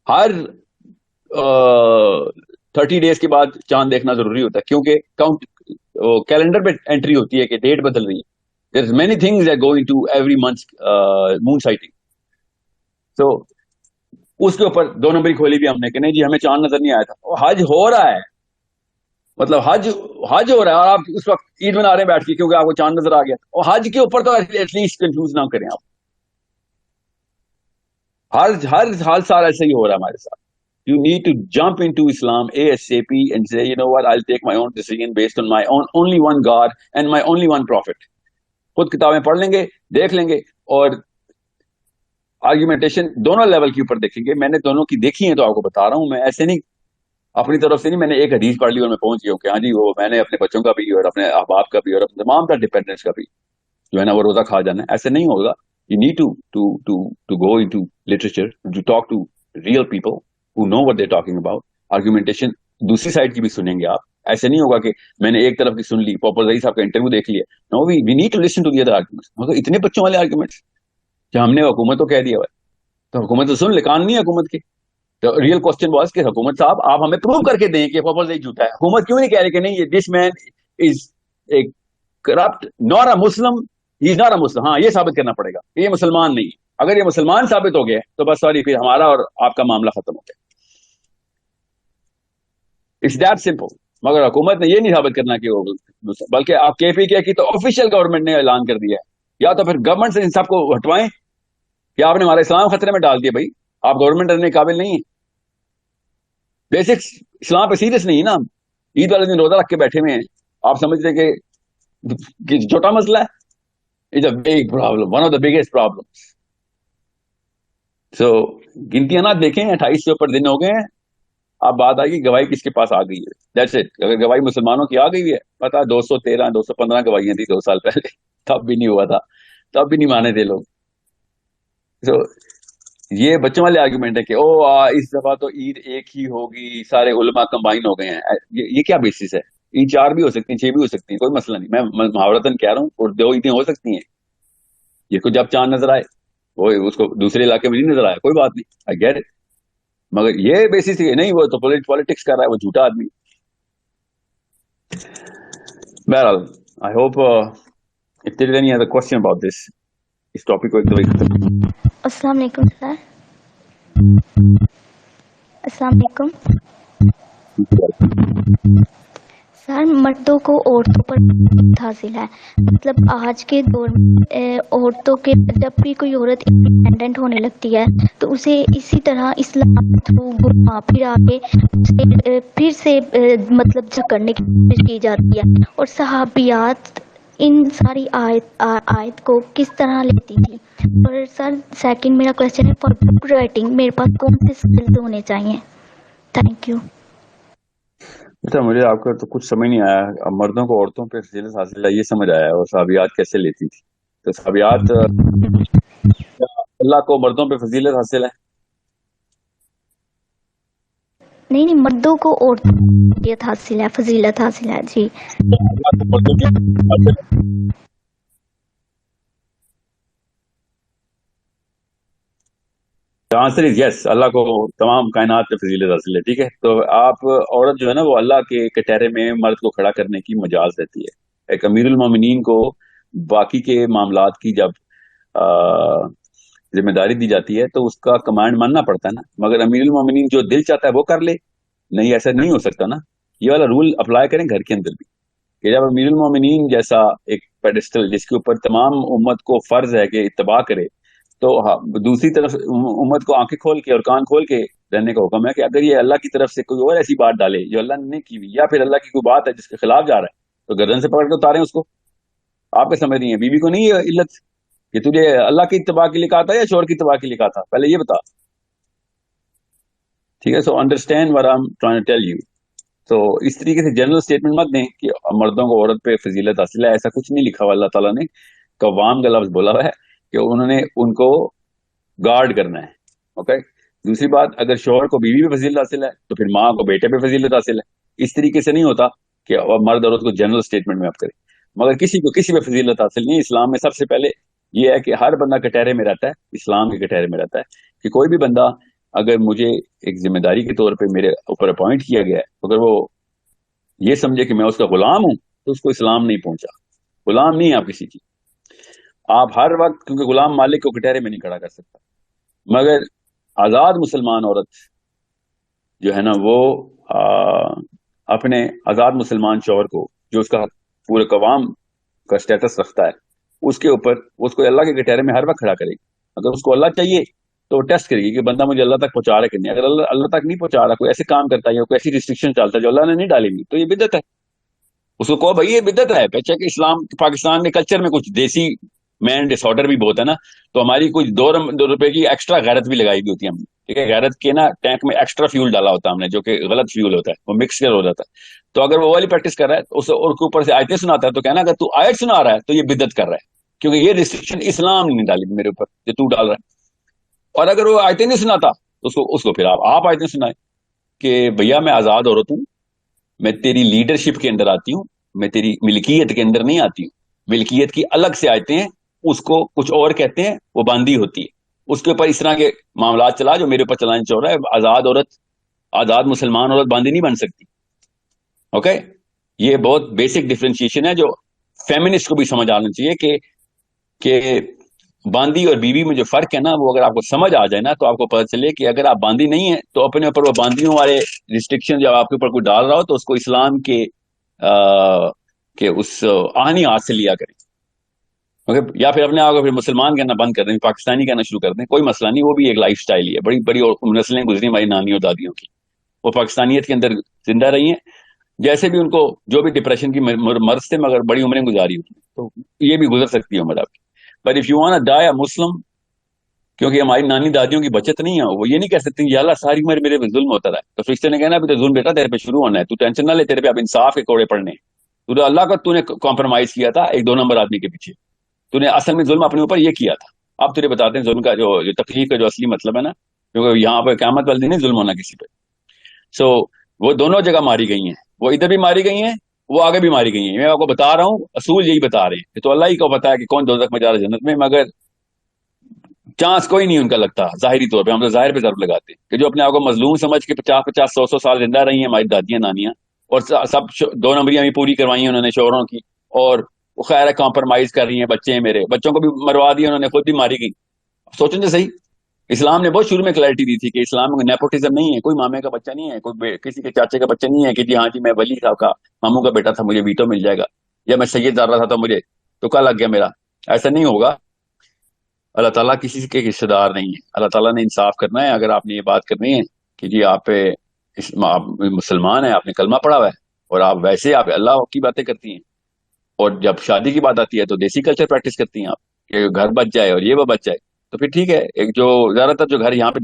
ہر 30 days کے بعد چاند دیکھنا ضروری ہوتا ہے, کیونکہ کیلنڈر پہ انٹری ہوتی ہے کہ ڈیٹ بدل رہی ہے. There's many things that go into every month's moon sighting. So اس کے اوپر 2 نمبری کھولی بھی ہم نے کہ نہیں جی ہمیں چاند نظر نہیں آیا تھا. اور حج ہو رہا ہے, مطلب حج ہو رہا ہے اور آپ اس وقت عید منا رہے ہیں بیٹھ کے کیونکہ آپ کو چاند نظر آ گیا. اور حج کے اوپر تو ایٹ لیسٹ کنفیوز نہ کریں آپ. ہر سال ایسا ہی ہو رہا ہے ہمارے ساتھ. You need to jump into Islam ASAP and say, you know what, I'll take my own decision based on my own only one God and my only one prophet. خود کتابیں پڑھ لیں گے, دیکھ لیں گے, اور آرگیومنٹیشن دونوں لیول کے اوپر دیکھیں گے. میں نے دونوں کی دیکھی ہیں تو آپ کو بتا رہا ہوں. میں ایسے نہیں اپنی طرف سے نہیں, میں نے ایک حدیث پڑھ لی اور میں پہنچ گیا ہوں کہ ہاں جی وہ میں نے اپنے بچوں کا بھی اور اپنے احباب کا بھی اور اپنے تمام کا ڈیپینڈنس کا بھی جو ہے نا وہ روزہ کھا جانا ہے. ایسے نہیں ہوگا. You need to go into literature, to talk to real people who know what they're talking about. Argumentation دوسری سائڈ کی بھی سنیں گے آپ. ایسے نہیں ہوگا کہ میں نے ایک طرف کی سن لی, پاپر رئیس صاحب کا انٹرویو دیکھ لیا. No, we need to listen to the other arguments. مگر اتنے بچوں والے آرگومنٹس جو ہم نے حکومت کو کہہ دیا ہوا ہے, تو حکومت تو سن لے, کان نہیں ہے حکومت کے. تو ریئل کوشچن واز کہ حکومت صاحب آپ ہمیں پروو کر کے دیں کہ پاپر رئیس جھوٹا ہے. حکومت کیوں نہیں کہہ رہی کہ نہیں this man is a corrupt, not a Muslim, he is not a Muslim. ہاں یہ ثابت کرنا پڑے گا کہ یہ مسلمان نہیں ہے. اگر یہ مسلمان ثابت ہو گیا تو بس سوری, پھر ہمارا اور آپ کا معاملہ ختم ہو گیا. It's that simple. مگر حکومت نے یہ نہیں ثابت کرنا کہ وہ, بلکہ آپ کے پی کے کی تو آفیشیل گورنمنٹ نے اعلان کر دیا ہے. یا تو پھر گورنمنٹ سے ان سب کو ہٹوائیں یا آپ نے ہمارا اسلام خطرے میں ڈال دیا. بھائی آپ گورنمنٹ رہنے کے قابل نہیں ہیں, بیسک اسلام پہ سیریس نہیں ہے نا. عید والے دن روزہ رکھ کے بیٹھے ہوئے ہیں, آپ سمجھتے کہ چھوٹا مسئلہ ہے. It's a big problem, one of the biggest problem. So گنتیاں نہ دیکھیں, 28 سے اوپر دن ہو گئے ہیں. اب بات آئے گی گواہی کس کے پاس آ گئی ہے. That's it. اگر گواہی مسلمانوں کی آ گئی ہے, پتا 213 215 گواہیاں تھی 2 سال پہلے, تب بھی نہیں ہوا تھا, تب بھی نہیں مانے تھے لوگ. سو یہ بچوں والے آرگومنٹ ہے کہ اس دفعہ تو عید ایک ہی ہوگی, سارے علماء کمبائن ہو گئے ہیں. یہ کیا بیسس ہے؟ عید 4 بھی ہو سکتی ہیں, 6 بھی ہو سکتی ہیں, کوئی مسئلہ نہیں. میں محاورتاً کہہ رہا ہوں, اور 2 عیدیں ہو سکتی ہیں. یہ کو جب چاند نظر آئے وہ اس کو دوسرے علاقے میں نہیں نظر آیا, کوئی بات نہیں, آئی گیٹ اٹ. مگر یہ بیسس نہیں, وہ تو پالیٹکس کر رہا ہے, وہ جھوٹا آدمی. بہرحال I hope if there is any other question about this, اس ٹاپک کو ایک دفعہ. السلام علیکم سر. السلام علیکم سر. مردوں کو عورتوں پر حاصل ہے, مطلب آج کے دور میں عورتوں کے جب بھی کوئی عورت انڈیپینڈنٹ ہونے لگتی ہے تو اسے اسی طرح اسلام تھرو گھما پھرا کے پھر سے مطلب جھگڑنے کی کوشش کی جاتی ہے. اور صحابیات ان ساری آیت کو کس طرح لیتی تھی. اور سر سیکنڈ میرا کوشچن ہے, فار بک رائٹنگ میرے پاس کون سے اسکلز ہونے چاہیے؟ Thank you. اچھا, مجھے آپ کا تو کچھ سمجھ نہیں آیا. اب مردوں کو عورتوں پہ فضیلت حاصل ہے یہ سمجھ آیا, اور صحابیات کیسے لیتی تھی. تو صحابیات اللہ کو مردوں پہ فضیلت حاصل ہے. نہیں, مردوں کو عورتوں حاصل ہے, فضیلت حاصل ہے. جی آنسر از یس, اللہ کو تمام کائنات پہ فضیلت حاصل ہے. ٹھیک ہے, تو آپ عورت جو ہے نا وہ اللہ کے کٹہرے میں مرد کو کھڑا کرنے کی مجاز دیتی ہے. ایک امیر المومنین کو باقی کے معاملات کی جب ذمہ داری دی جاتی ہے تو اس کا کمانڈ ماننا پڑتا ہے نا. مگر امیر المومنین جو دل چاہتا ہے وہ کر لے, نہیں ایسا نہیں ہو سکتا نا. یہ والا رول اپلائی کریں گھر کے اندر بھی, کہ جب امیر المومنین جیسا ایک پیڈسٹل جس کے اوپر تمام امت کو فرض ہے کہ اتباع کرے, تو دوسری طرف امت کو آنکھیں کھول کے اور کان کھول کے رہنے کا حکم ہے کہ اگر یہ اللہ کی طرف سے کوئی اور ایسی بات ڈالے جو اللہ نے کی ہوئی, یا پھر اللہ کی کوئی بات ہے جس کے خلاف جا رہا ہے, تو گردن سے پکڑ کے اتاریں اس کو. آپ کے سمجھ رہی ہیں, بیوی کو نہیں ہے علت کہ تجھے اللہ کی اتباع کے لیے کہا تھا یا شوہر کی اتباع کے لیے کہا تھا, پہلے یہ بتا. ٹھیک ہے, so understand what I'm trying to tell you. تو اس طریقے سے جنرل اسٹیٹمنٹ مت دیں کہ مردوں کو عورت پہ فضیلت حاصل ہے. ایسا کچھ نہیں لکھا ہوا, اللہ تعالیٰ نے قوام کا لفظ بولا ہوا ہے کہ انہوں نے ان کو گارڈ کرنا ہے. اوکے, دوسری بات, اگر شوہر کو بیوی پہ فضیلت حاصل ہے تو پھر ماں کو بیٹے پہ فضیلت حاصل ہے. اس طریقے سے نہیں ہوتا کہ مرد عورت کو جنرل اسٹیٹمنٹ میں آپ کریں. مگر کسی کو کسی پہ فضیلت حاصل نہیں. اسلام میں سب سے پہلے یہ ہے کہ ہر بندہ کٹہرے میں رہتا ہے, اسلام کے کٹہرے میں رہتا ہے, کہ کوئی بھی بندہ اگر مجھے ایک ذمہ داری کے طور پہ میرے اوپر اپوائنٹ کیا گیا ہے, اگر وہ یہ سمجھے کہ میں اس کا غلام ہوں تو اس کو اسلام نہیں پہنچا. غلام نہیں ہے آپ کسی کی. آپ ہر وقت, کیونکہ غلام مالک کو کٹہرے میں نہیں کھڑا کر سکتا. مگر آزاد مسلمان عورت جو ہے نا وہ اپنے آزاد مسلمان شوہر کو جو اس کا پورے قوام کا سٹیٹس رکھتا ہے اس کے اوپر اس کو اللہ کے گٹیرے میں ہر وقت کھڑا کرے گی. اگر اس کو اللہ چاہیے تو ٹیسٹ کرے گی کہ بندہ مجھے اللہ تک پہنچا رہا ہے کہ نہیں. اگر اللہ تک نہیں پہنچا رہا, کوئی ایسے کام کرتا ہے یا کوئی ایسی ریسٹرکشن چلتا ہے جو اللہ نے نہیں ڈالی ہوئی, تو یہ بدعت ہے. اس کو کہو بھائی یہ بدعت ہے. پیچھے کہ اسلام پاکستان کے کلچر میں کچھ دیسی مین ڈس آرڈر بھی بہت ہے نا, تو ہماری کچھ دو روپے کی ایکسٹرا غیرت بھی لگائی ہوئی ہوتی ہے ہم نے. ٹھیک ہے, غیرت کے نا ٹینک میں ایکسٹرا فیول ڈالا ہوتا ہے ہم نے, جو کہ غلط فیول ہوتا ہے, وہ مکس ہو جاتا ہے. تو اگر وہ والی پریکٹس کر رہا ہے اس اور کے اوپر سے آیتیں سناتا ہے تو کہنا اگر تو آیت سنا رہا ہے تو یہ بدعت کر رہا ہے, کیونکہ یہ ریسٹرکشن اسلام نے نہیں ڈالی میرے اوپر جو تو ڈال رہا ہے. اور اگر وہ آیتیں نہیں سناتا اس کو پھر آپ آیتیں سنائیں کہ بھیا میں آزاد عورت ہوں, میں تیری لیڈرشپ کے اندر آتی ہوں, میں تیری ملکیت کے اندر نہیں آتی ہوں. ملکیت کی الگ سے آیتیں ہیں, اس کو کچھ اور کہتے ہیں, وہ باندھی ہوتی ہے. اس کے اوپر اس طرح کے معاملات چلا جو میرے اوپر چلانے چاہ رہا ہے. آزاد عورت, آزاد مسلمان عورت باندھی نہیں بن سکتی. اوکے, یہ بہت بیسک ڈفرینشیشن ہے جو فیمنسٹ کو بھی سمجھ آنا چاہیے کہ باندھی اور بیوی میں جو فرق ہے نا, وہ اگر آپ کو سمجھ آ جائے نا تو آپ کو پتہ چلے کہ اگر آپ باندھی نہیں ہیں تو اپنے اوپر وہ باندھیوں والے ریسٹرکشن جب آپ کے اوپر کوئی ڈال رہا ہو تو اس کو اسلام کے اس آہنی ہاتھ سے لیا کریں. اوکے, یا پھر اپنے آپ کو پھر مسلمان کہنا بند کر دیں, پاکستانی کہنا شروع کر دیں, کوئی مسئلہ نہیں. وہ بھی ایک لائف سٹائل ہی ہے. بڑی بڑی نسلیں گزری ہماری نانیوں دادیوں کی, وہ پاکستانیت کے اندر زندہ رہی ہیں. جیسے بھی ان کو جو بھی ڈپریشن کی مرض سے مگر بڑی عمریں گزاری ہوتی ہیں, تو یہ بھی گزر سکتی ہے عمر آپ کی. بٹ اف یو وانٹ ڈائی اے مسلم, کیونکہ ہماری نانی دادیوں کی بچت نہیں ہے, وہ یہ نہیں کہہ سکتی یا اللہ ساری عمر میرے پہ ظلم ہوتا رہا ہے. تو فرشتے نے کہنا ابھی تو ظلم بیٹا تیرے پہ شروع ہونا ہے, تو ٹینشن نہ لے, تیرے پہ اب انصاف کے کوڑے پڑنے ہیں. تو اللہ کا تو نے کمپرومائز کیا تھا ایک 2 نمبر آدمی کے پیچھے, تو نے اصل میں ظلم اپنے اوپر یہ کیا تھا. اب تجھے بتاتے ہیں ظلم کا جو تکلیف کا جو اصلی مطلب ہے نا, کیونکہ یہاں پہ قیامت والے دن نہیں ظلم ہونا کسی پہ. سو وہ دونوں جگہ ماری گئی ہیں, وہ ادھر بھی ماری گئی ہیں, وہ آگے بھی ماری گئی ہیں. میں آپ کو بتا رہا ہوں, اصول یہی بتا رہے ہیں. تو اللہ ہی کو پتا ہے کہ کون دوزخ میں جا رہا ہے جنت میں, مگر چانس کوئی نہیں ان کا لگتا ظاہری طور پہ. ہم تو ظاہر پہ ضرب لگاتے ہیں کہ جو اپنے آپ کو مظلوم سمجھ کے 50-50 100 سال زندہ رہی ہیں ہماری دادیاں نانیاں, اور سب 2 نمبریاں بھی پوری کروائی ہیں انہوں نے شوہروں کی, اور وہ خیر ہے کمپرومائز کر رہی ہیں. بچے ہیں میرے, بچوں کو بھی مروا دیا انہوں نے, خود بھی ماری گئی. سوچیں تو صحیح, اسلام نے بہت شروع میں کلیئرٹی دی تھی کہ اسلام میں نیپوٹزم نہیں ہے, کوئی مامے کا بچہ نہیں ہے, کوئی کسی کے چاچے کا بچہ نہیں ہے کہ جی ہاں جی میں ولی صاحب کا ماموں کا بیٹا تھا, مجھے ویٹو مل جائے گا, یا میں سید دار رہا تھا مجھے تو کیا لگ گیا میرا. ایسا نہیں ہوگا. اللہ تعالیٰ کسی کے رشتے دار نہیں ہے. اللہ تعالیٰ نے انصاف کرنا ہے. اگر آپ نے یہ بات کرنی ہے کہ جی آپ مسلمان ہیں, آپ نے کلمہ پڑھا ہوا ہے, اور آپ ویسے آپ اللہ کی باتیں کرتی ہیں, اور جب شادی کی بات آتی ہے تو دیسی کلچر پریکٹس کرتی ہیں آپ کہ گھر بچ جائے اور یہ وہ بچ جائے, تو پھر ٹھیک ہے. ایک جو زیادہ تر جو گھر یہاں پہ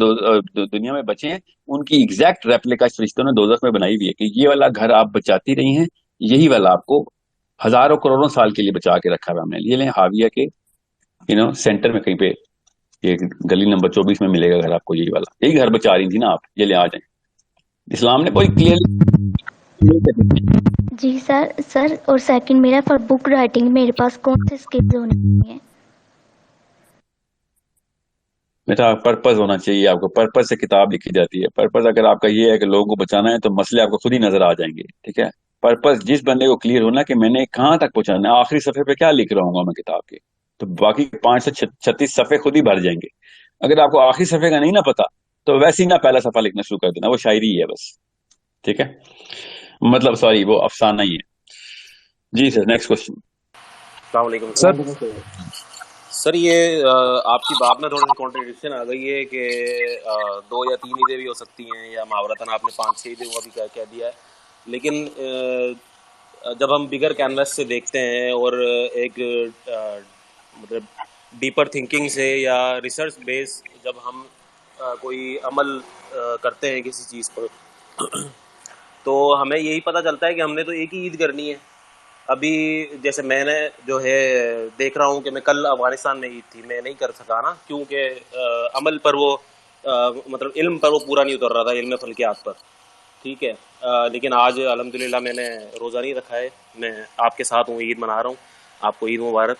دنیا میں بچے ہیں ان کی ایگزیکٹ ریپلیکا فرشتوں نے دوزخ میں بنائی ہوئی ہے کہ یہ والا گھر آپ بچاتی رہی ہیں, یہی والا آپ کو ہزاروں کروڑوں سال کے لیے بچا کے رکھا ہوا ہم نے. یہ لیں حاویہ کے سینٹر میں کہیں پہ, یہ گلی نمبر 24 میں ملے گا گھر آپ کو, یہی والا. یہی گھر بچا رہی تھی نا آپ, یہ لے آ جائیں. اسلام نے بڑی کلیئرلی. جی سر اور سیکنڈ میرا فار بک رائٹنگ میرے پاس کون سے اسکلز ہونے چاہیے؟ بیٹا پرپز ہونا چاہیے آپ کو. پرپز سے کتاب لکھی جاتی ہے. پرپز اگر آپ کا یہ ہے کہ لوگوں کو بچانا ہے تو مسئلے آپ کو خود ہی نظر آ جائیں گے. ٹھیک ہے, پرپز جس بندے کو کلیئر ہونا کہ میں نے کہاں تک پہنچانا ہے, آخری صفحے پہ کیا لکھ رہا ہوں گا میں کتاب کے, تو باقی 536 صفحے خود ہی بھر جائیں گے. اگر آپ کو آخری صفحے کا نہیں نہ پتا تو ویسے ہی نہ پہلا صفحہ لکھنا شروع کر دینا, وہ شاعری ہے بس. ٹھیک ہے, مطلب سوری وہ افسانہ ہی ہے. جی سر, نیکسٹ کوشچن. السلام علیکم سر. سر یہ آپ کی بات میں تھوڑا سی کانٹرڈکشن آ گئی ہے کہ 2 یا 3 عیدیں بھی ہو سکتی ہیں, یا محاورتاً آپ نے 5-6 عیدیں وہ بھی کہہ دیا ہے. لیکن جب ہم بگر کینوس سے دیکھتے ہیں اور ایک مطلب ڈیپر تھنکنگ سے یا ریسرچ بیس جب ہم کوئی عمل کرتے ہیں کسی چیز پر, تو ہمیں یہی پتہ چلتا ہے کہ ہم نے تو ایک ہی عید کرنی ہے. ابھی جیسے میں نے جو ہے دیکھ رہا ہوں کہ میں کل افغانستان میں عید تھی, میں نہیں کر سکا نا, کیونکہ عمل پر وہ مطلب علم پر وہ پورا نہیں اتر رہا تھا, علم فلکیات پر. ٹھیک ہے, لیکن آج الحمدللہ میں نے روزہ نہیں رکھا ہے, میں آپ کے ساتھ ہوں, عید منا رہا ہوں. آپ کو عید مبارک.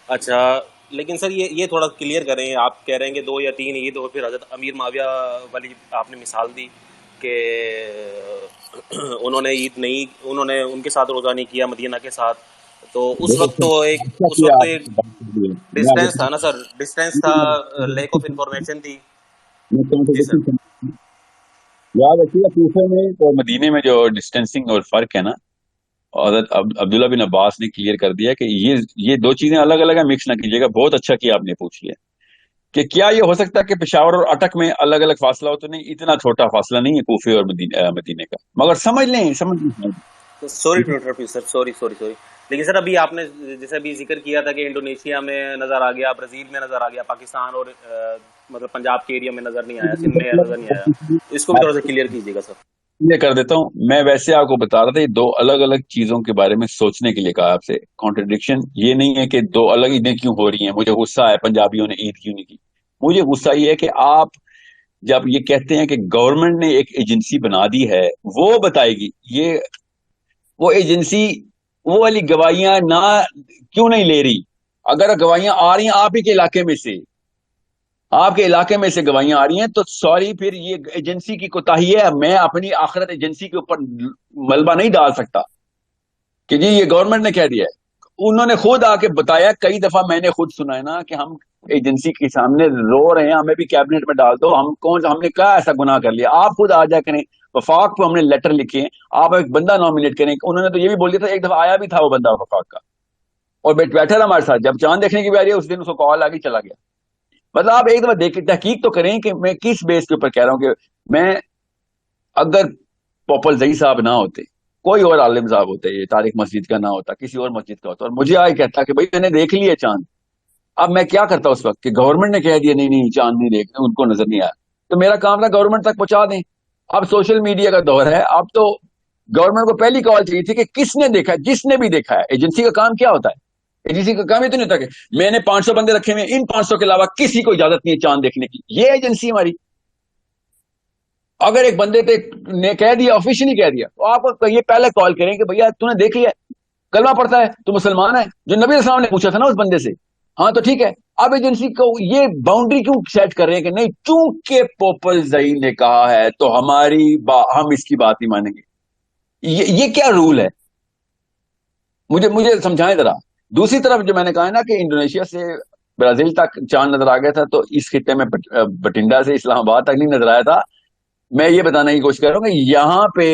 اچھا, لیکن سر یہ تھوڑا کلیئر کریں, آپ کہہ رہے ہیں کہ 2 یا 3 عید, اور پھر حضرت امیر معاویہ والی آپ نے مثال دی کہ انہوں نے عید نہیں, انہوں نے ان کے ساتھ روزہ نہیں کیا مدینہ کے ساتھ, تو اس دیکھو وقت تو سر، ایک اچھا اس کیا وقت تو آپ ایک نے بات کر دی ہے۔ میں آگے ڈسٹینس تھا نا سر، ڈسٹینس تھا، لیک آف انفارمیشن تھی. میں جی سر. کانٹرڈکشن یاد رکھیے کوفے میں اور مدینے میں جو ڈسٹینسنگ اور فرق ہے نا، حضرت عبداللہ بن عباس نے کلیئر کر دیا کہ یہ دو چیزیں الگ الگ ہیں، مکس نہ کیجیے گا. بہت اچھا کیا آپ نے پوچھ لیا کہ کیا یہ ہو سکتا ہے کہ پشاور اور اٹک میں الگ الگ فاصلہ ہو؟ تو نہیں، اتنا چھوٹا فاصلہ نہیں ہے کوفے اور مدینے کا، مگر سمجھ لیں. Sorry to interrupt you sir, sorry sorry sorry. لیکن سر ابھی آپ نے جیسے ابھی ذکر کیا تھا کہ انڈونیشیا میں نظر آ گیا، برازیل میں نظر آ گیا، پاکستان اور مطلب پنجاب کے ایریا میں نظر نہیں آیا، سندھ میں نظر نہیں آیا. تو اس کو بھی تھوڑا سا کلیئر کیجیے گا سر. یہ کر دیتا ہوں. میں ویسے آپ کو بتا رہا تھا یہ دو الگ الگ چیزوں کے بارے میں سوچنے کے لیے کہا آپ سے. کانٹرڈکشن یہ نہیں ہے کہ دو الگ عیدیں کیوں ہو رہی ہیں. مجھے غصہ ہے پنجابیوں نے عید کیوں نہیں کی. مجھے غصہ یہ ہے کہ آپ جب یہ کہتے ہیں کہ گورنمنٹ نے ایک ایجنسی بنا دی ہے، وہ بتائے گی. یہ وہ ایجنسی وہ والی گواہیاں نہ کیوں نہیں لے رہی؟ اگر گواہیاں آ رہی ہیں آپ ہی کے علاقے میں سے، آپ کے علاقے میں سے گواہیاں آ رہی ہیں، تو سوری پھر یہ ایجنسی کی کوتاہی ہے. میں اپنی آخرت ایجنسی کے اوپر ملبہ نہیں ڈال سکتا کہ جی یہ گورنمنٹ نے کہہ دیا ہے. انہوں نے خود آ کے بتایا، کئی دفعہ میں نے خود سنا ہے نا کہ ہم ایجنسی کے سامنے رو رہے ہیں ہمیں بھی کیبنٹ میں ڈال دو. ہم نے کیا ایسا گناہ کر لیا؟ آپ خود آ جا کریں. وفاق کو ہم نے لیٹر لکھے ہیں، آپ ایک بندہ نامینیٹ کریں. انہوں نے تو یہ بھی بول دیا تھا، ایک دفعہ آیا بھی تھا وہ بندہ وفاق کا اور بیٹھا تھا ہمارے ساتھ. جب چاند دیکھنے کی باری ہے اس دن اس کو کال آ گئی، چلا گیا. مطلب آپ ایک دفعہ تحقیق تو کریں کہ میں کس بیس کے اوپر کہہ رہا ہوں. کہ میں اگر پوپل زئی صاحب نہ ہوتے، کوئی اور عالم صاحب ہوتے، یہ تاریخ مسجد کا نہ ہوتا، کسی اور مسجد کا ہوتا، اور مجھے آئے کہتا کہ بھائی میں نے دیکھ لیا چاند، اب میں کیا کرتا اس وقت کہ گورنمنٹ نے کہہ دیا نہیں نہیں چاند نہیں دیکھ، ان کو نظر نہیں آیا، تو میرا کام تھا گورنمنٹ تک پہنچا دیں. اب سوشل میڈیا کا دور ہے، اب تو گورنمنٹ کو پہلی کال چاہیے تھی کہ کس نے دیکھا ہے، جس نے بھی دیکھا ہے. ایجنسی کا کام کیا ہوتا ہے؟ ایجنسی کا کام یہ تو نہیں ہوتا کہ میں نے 500 بندے رکھے ہوئے ہیں، ان 500 کے علاوہ کسی کو اجازت نہیں ہے چاند دیکھنے کی. یہ ایجنسی ہماری. اگر ایک بندے پہ نے کہہ دیا، آفیشلی کہہ دیا، تو آپ کو یہ پہلے کال کریں کہ بھیا تو نے دیکھ لیا، کلمہ پڑھتا ہے، تو مسلمان ہے، جو نبی علیہ السلام نے پوچھا تھا نا اس بندے سے. ہاں تو ٹھیک ہے. اب ایجنسی کو یہ باؤنڈری کیوں سیٹ کر رہے ہیں کہ نہیں چونکہ پوپل زئی نے کہا ہے تو ہم اس کی بات نہیں مانیں گے؟ یہ کیا رول ہے؟ مجھے سمجھائیں ذرا. دوسری طرف جو میں نے کہا نا کہ انڈونیشیا سے برازیل تک چاند نظر آ گیا تھا، تو اس خطے میں بٹنڈا سے اسلام آباد تک نہیں نظر آیا تھا. میں یہ بتانے کی کوشش کر رہا ہوں کہ یہاں پہ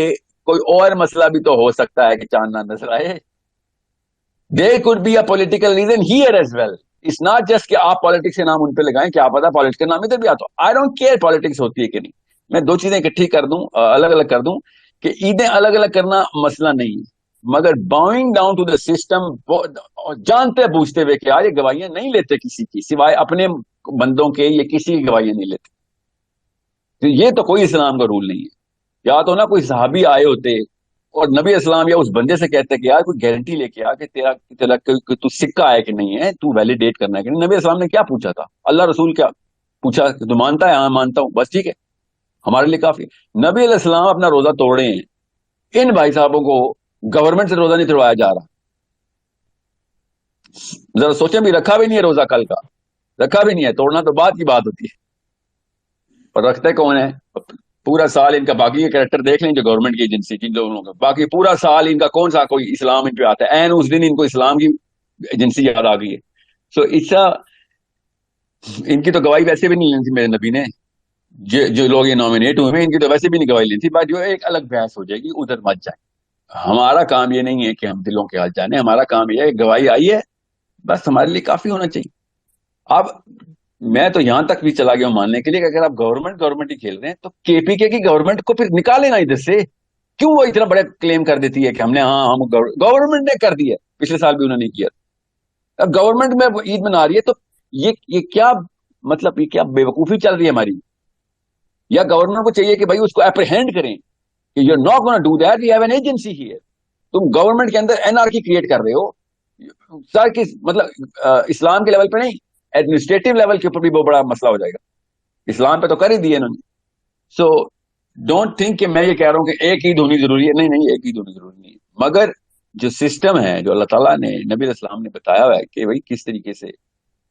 کوئی اور مسئلہ بھی تو ہو سکتا ہے کہ چاند نہ نظر آئے. There could be a political reason here as well. It's not just کہ آپ پالیٹکس کے نام ان پہ لگائیں، کیا پتا پالیٹکس کے نام ادھر بھی آتا ہو. I don't care پالیٹکس ہوتی ہے کہ نہیں. میں دو چیزیں اکٹھی کر دوں، الگ الگ کر دوں کہ عیدیں الگ الگ کرنا مسئلہ نہیں ہے، مگر باؤنگ ڈاؤن ٹو دا سسٹم، جانتے بوجھتے ہوئے کہ یار یہ گواہیاں نہیں لیتے کسی کی سوائے اپنے بندوں کے، یہ کسی کی گواہیاں نہیں لیتے. تو یہ تو کوئی اسلام کا رول نہیں ہے. یا تو نا کوئی صحابی آئے ہوتے اور نبی اسلام یا اس بندے سے کہتے کہ یار کوئی گارنٹی لے کے آ کہ تیرا تو سکہ ہے کہ نہیں ہے، تو ویلیڈیٹ کرنا ہے کہ نہیں. نبی اسلام نے کیا پوچھا تھا؟ اللہ رسول کیا پوچھا کہ تو مانتا ہے؟ ہاں مانتا ہوں، بس ٹھیک ہے، ہمارے لیے کافی. نبی علیہ السلام اپنا روزہ توڑے ہیں، ان بھائی صاحبوں کو گورنمنٹ سے روزہ نہیں توڑوایا جا رہا. ذرا سوچیں بھی، رکھا بھی نہیں ہے روزہ، کل کا رکھا بھی نہیں ہے، توڑنا تو بعد کی بات ہوتی ہے. اور رکھتے کون ہے؟ پورا سال ان کا باقی کریکٹر دیکھ لیں جو گورنمنٹ کی ایجنسی جن لوگوں کا باقی پورا سال ان کا کون سا کوئی اسلام ان پہ آتا ہے، این اس دن ان کو اسلام کی ایجنسی یاد آ گئی ہے. سو ان کی تو گواہی ویسے بھی نہیں لینی تھی میرے نبی نے. جو لوگ یہ نامینیٹ ہوئے ہیں ان کی تو ویسے بھی نہیں گواہی لینی تھی. بات جو ایک الگ بحث ہو جائے گی، ادھر مت جائیں. ہمارا کام یہ نہیں ہے کہ ہم دلوں کے حال جانے، ہمارا کام یہ ہے کہ گواہی آئی ہے بس ہمارے لیے کافی ہونا چاہیے. اب میں تو یہاں تک بھی چلا گیا ہوں ماننے کے لیے کہ اگر آپ گورنمنٹ ہی کھیل رہے ہیں تو کے پی کے کی گورنمنٹ کو پھر نکالے نا ادھر سے. کیوں وہ اتنا بڑا کلیم کر دیتی ہے کہ ہم نے گورنمنٹ نے کر دیا ہے، پچھلے سال بھی انہوں نے کیا. اب گورنمنٹ میں عید منا رہی ہے تو یہ کیا مطلب، یہ کیا بے وقوفی چل رہی ہے ہماری؟ یا گورنمنٹ کو چاہیے کہ بھائی اس کو اپریہینڈ کریں کہ you are not gonna do that, we have an agency here. تم گورنمنٹ کے اندر انارکی کریٹ کر رہے ہو سر. کس مطلب اسلام کے لیول پہ نہیں، ایڈمنسٹریٹو لیول کے اوپر بھی بہت بڑا مسئلہ ہو جائے گا. اسلام پہ تو کر ہی دیے انہوں نے. سو ڈونٹ تھنک کہ میں یہ کہہ رہا ہوں کہ ایک عید ہونی ضروری ہے. نہیں، ایک عید ہونی ضروری نہیں ہے، مگر جو سسٹم ہے، جو اللہ تعالیٰ نے نبی علیہ السلام نے بتایا ہوا ہے کہ بھائی کس طریقے سے،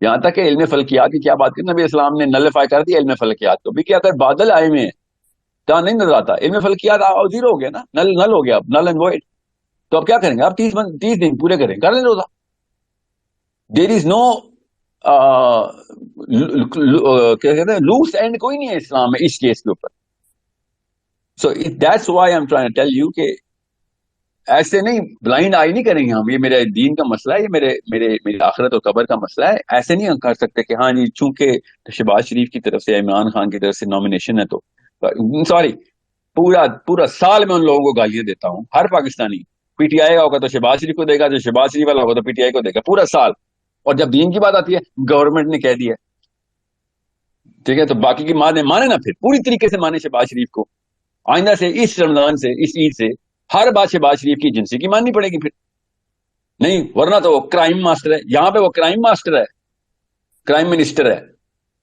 یہاں تک کہ علم فلکیات کی کیا بات کی نبی اسلام نے نلیفائی کر دیا علم فلکیات کو بھی کہ اگر بادل آئے ہوئے ہیں کہاں نہیں نظر آتا، علم فلکیات زیرو ہو گیا نا، نل ہو گیا، نل اینڈ وائڈ. تو اب کیا کریں گے؟ آپ 30 دن پورے کریں، کر لیں روزہ. دیر از نو کیا کہتے ہیں لوس اینڈ کوئی نہیں ہے اسلام میں اس کیس کے اوپر. So that's why I'm trying to tell you کہ ایسے نہیں بلائنڈ آئی نہیں کریں گے ہم، یہ میرے دین کا مسئلہ ہے، یہ میری آخرت اور قبر کا مسئلہ ہے. ایسے نہیں ہم کر سکتے کہ ہاں جی چونکہ شہباز شریف کی طرف سے عمران خان کی طرف سے نامینیشن ہے تو سوری پورا سال میں ان لوگوں کو گالیاں دیتا ہوں. ہر پاکستانی پی ٹی آئی کا ہوگا تو شہباز شریف کو دے گا، جو شہباز شریف والا ہوگا تو پی ٹی آئی کو دے گا پورا سال. اور جب دین کی بات آتی ہے گورنمنٹ نے کہہ دیا ٹھیک ہے تو باقی کی مانے نا، پھر پوری طریقے سے مانے شہباز شریف کو. آئندہ سے اس رمضان سے اس عید سے ہر بات شہباز شریف کی ایجنسی کی ماننی پڑے گی پھر. نہیں ورنہ تو وہ کرائم ماسٹر ہے، یہاں پہ وہ کرائم ماسٹر ہے، کرائم منسٹر ہے،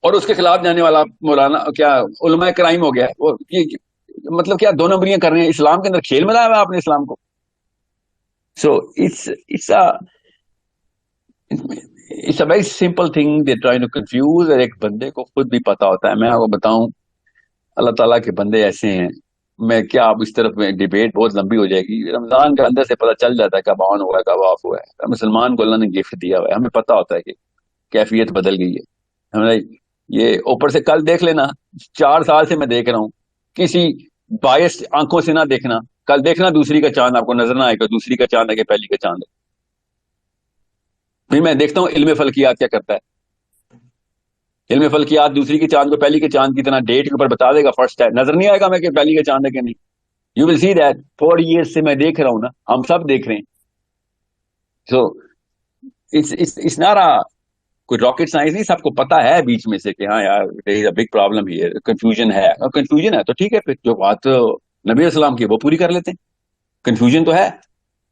اور اس کے خلاف جانے والا مولانا کیا علماء کرائم ہو گیا. وہ مطلب کیا 2 نمبریاں کر رہے ہیں؟ اسلام کے اندر کھیل ملایا ہوا آپ نے اسلام کو. So it's a very simple thing they try to confuse. اور ایک بندے کو خود بھی پتا ہوتا ہے. میں آپ کو بتاؤں اللہ تعالیٰ کے بندے ایسے ہیں، میں کیا اب اس طرف میں ڈیبیٹ بہت لمبی ہو جائے گی. رمضان کے اندر سے پتہ چل جاتا ہے کب آن ہوا ہے کب آف ہوا ہے. مسلمان کو اللہ نے گفٹ دیا ہوا ہے، ہمیں پتا ہوتا ہے کہ کیفیت بدل گئی ہے. ہمیں یہ اوپر سے کل دیکھ لینا، 4 سال سے میں دیکھ رہا ہوں، کسی بائس آنکھوں سے نہ دیکھنا. کل دیکھنا دوسری کا چاند آپ کو نظر نہ آئے گا، دوسری کا چاند ہے کہ پہلی کا چاند ہے. پھر میں دیکھتا ہوں علم فلکیات کیا کرتا ہے. علم فلکیات دوسری کے چاند کو پہلی کے چاند کی طرح ڈیٹ کے اوپر بتا دے گا فرسٹ ٹائم. نظر نہیں آئے گا میں کہ پہلی کا چاند ہے کہ نہیں. You will see that 4 years سے میں دیکھ رہا ہوں نا، ہم سب دیکھ رہے ہیں. سو اٹس ناٹ کوئی راکٹ سائنس نہیں، سب کو پتا ہے بیچ میں سے کہ ہاں یار there is a big problem here, confusion ہے. کنفیوژن ہے تو ٹھیک ہے، پھر جو بات نبی السلام کی وہ پوری کر لیتے ہیں. کنفیوژن تو ہے،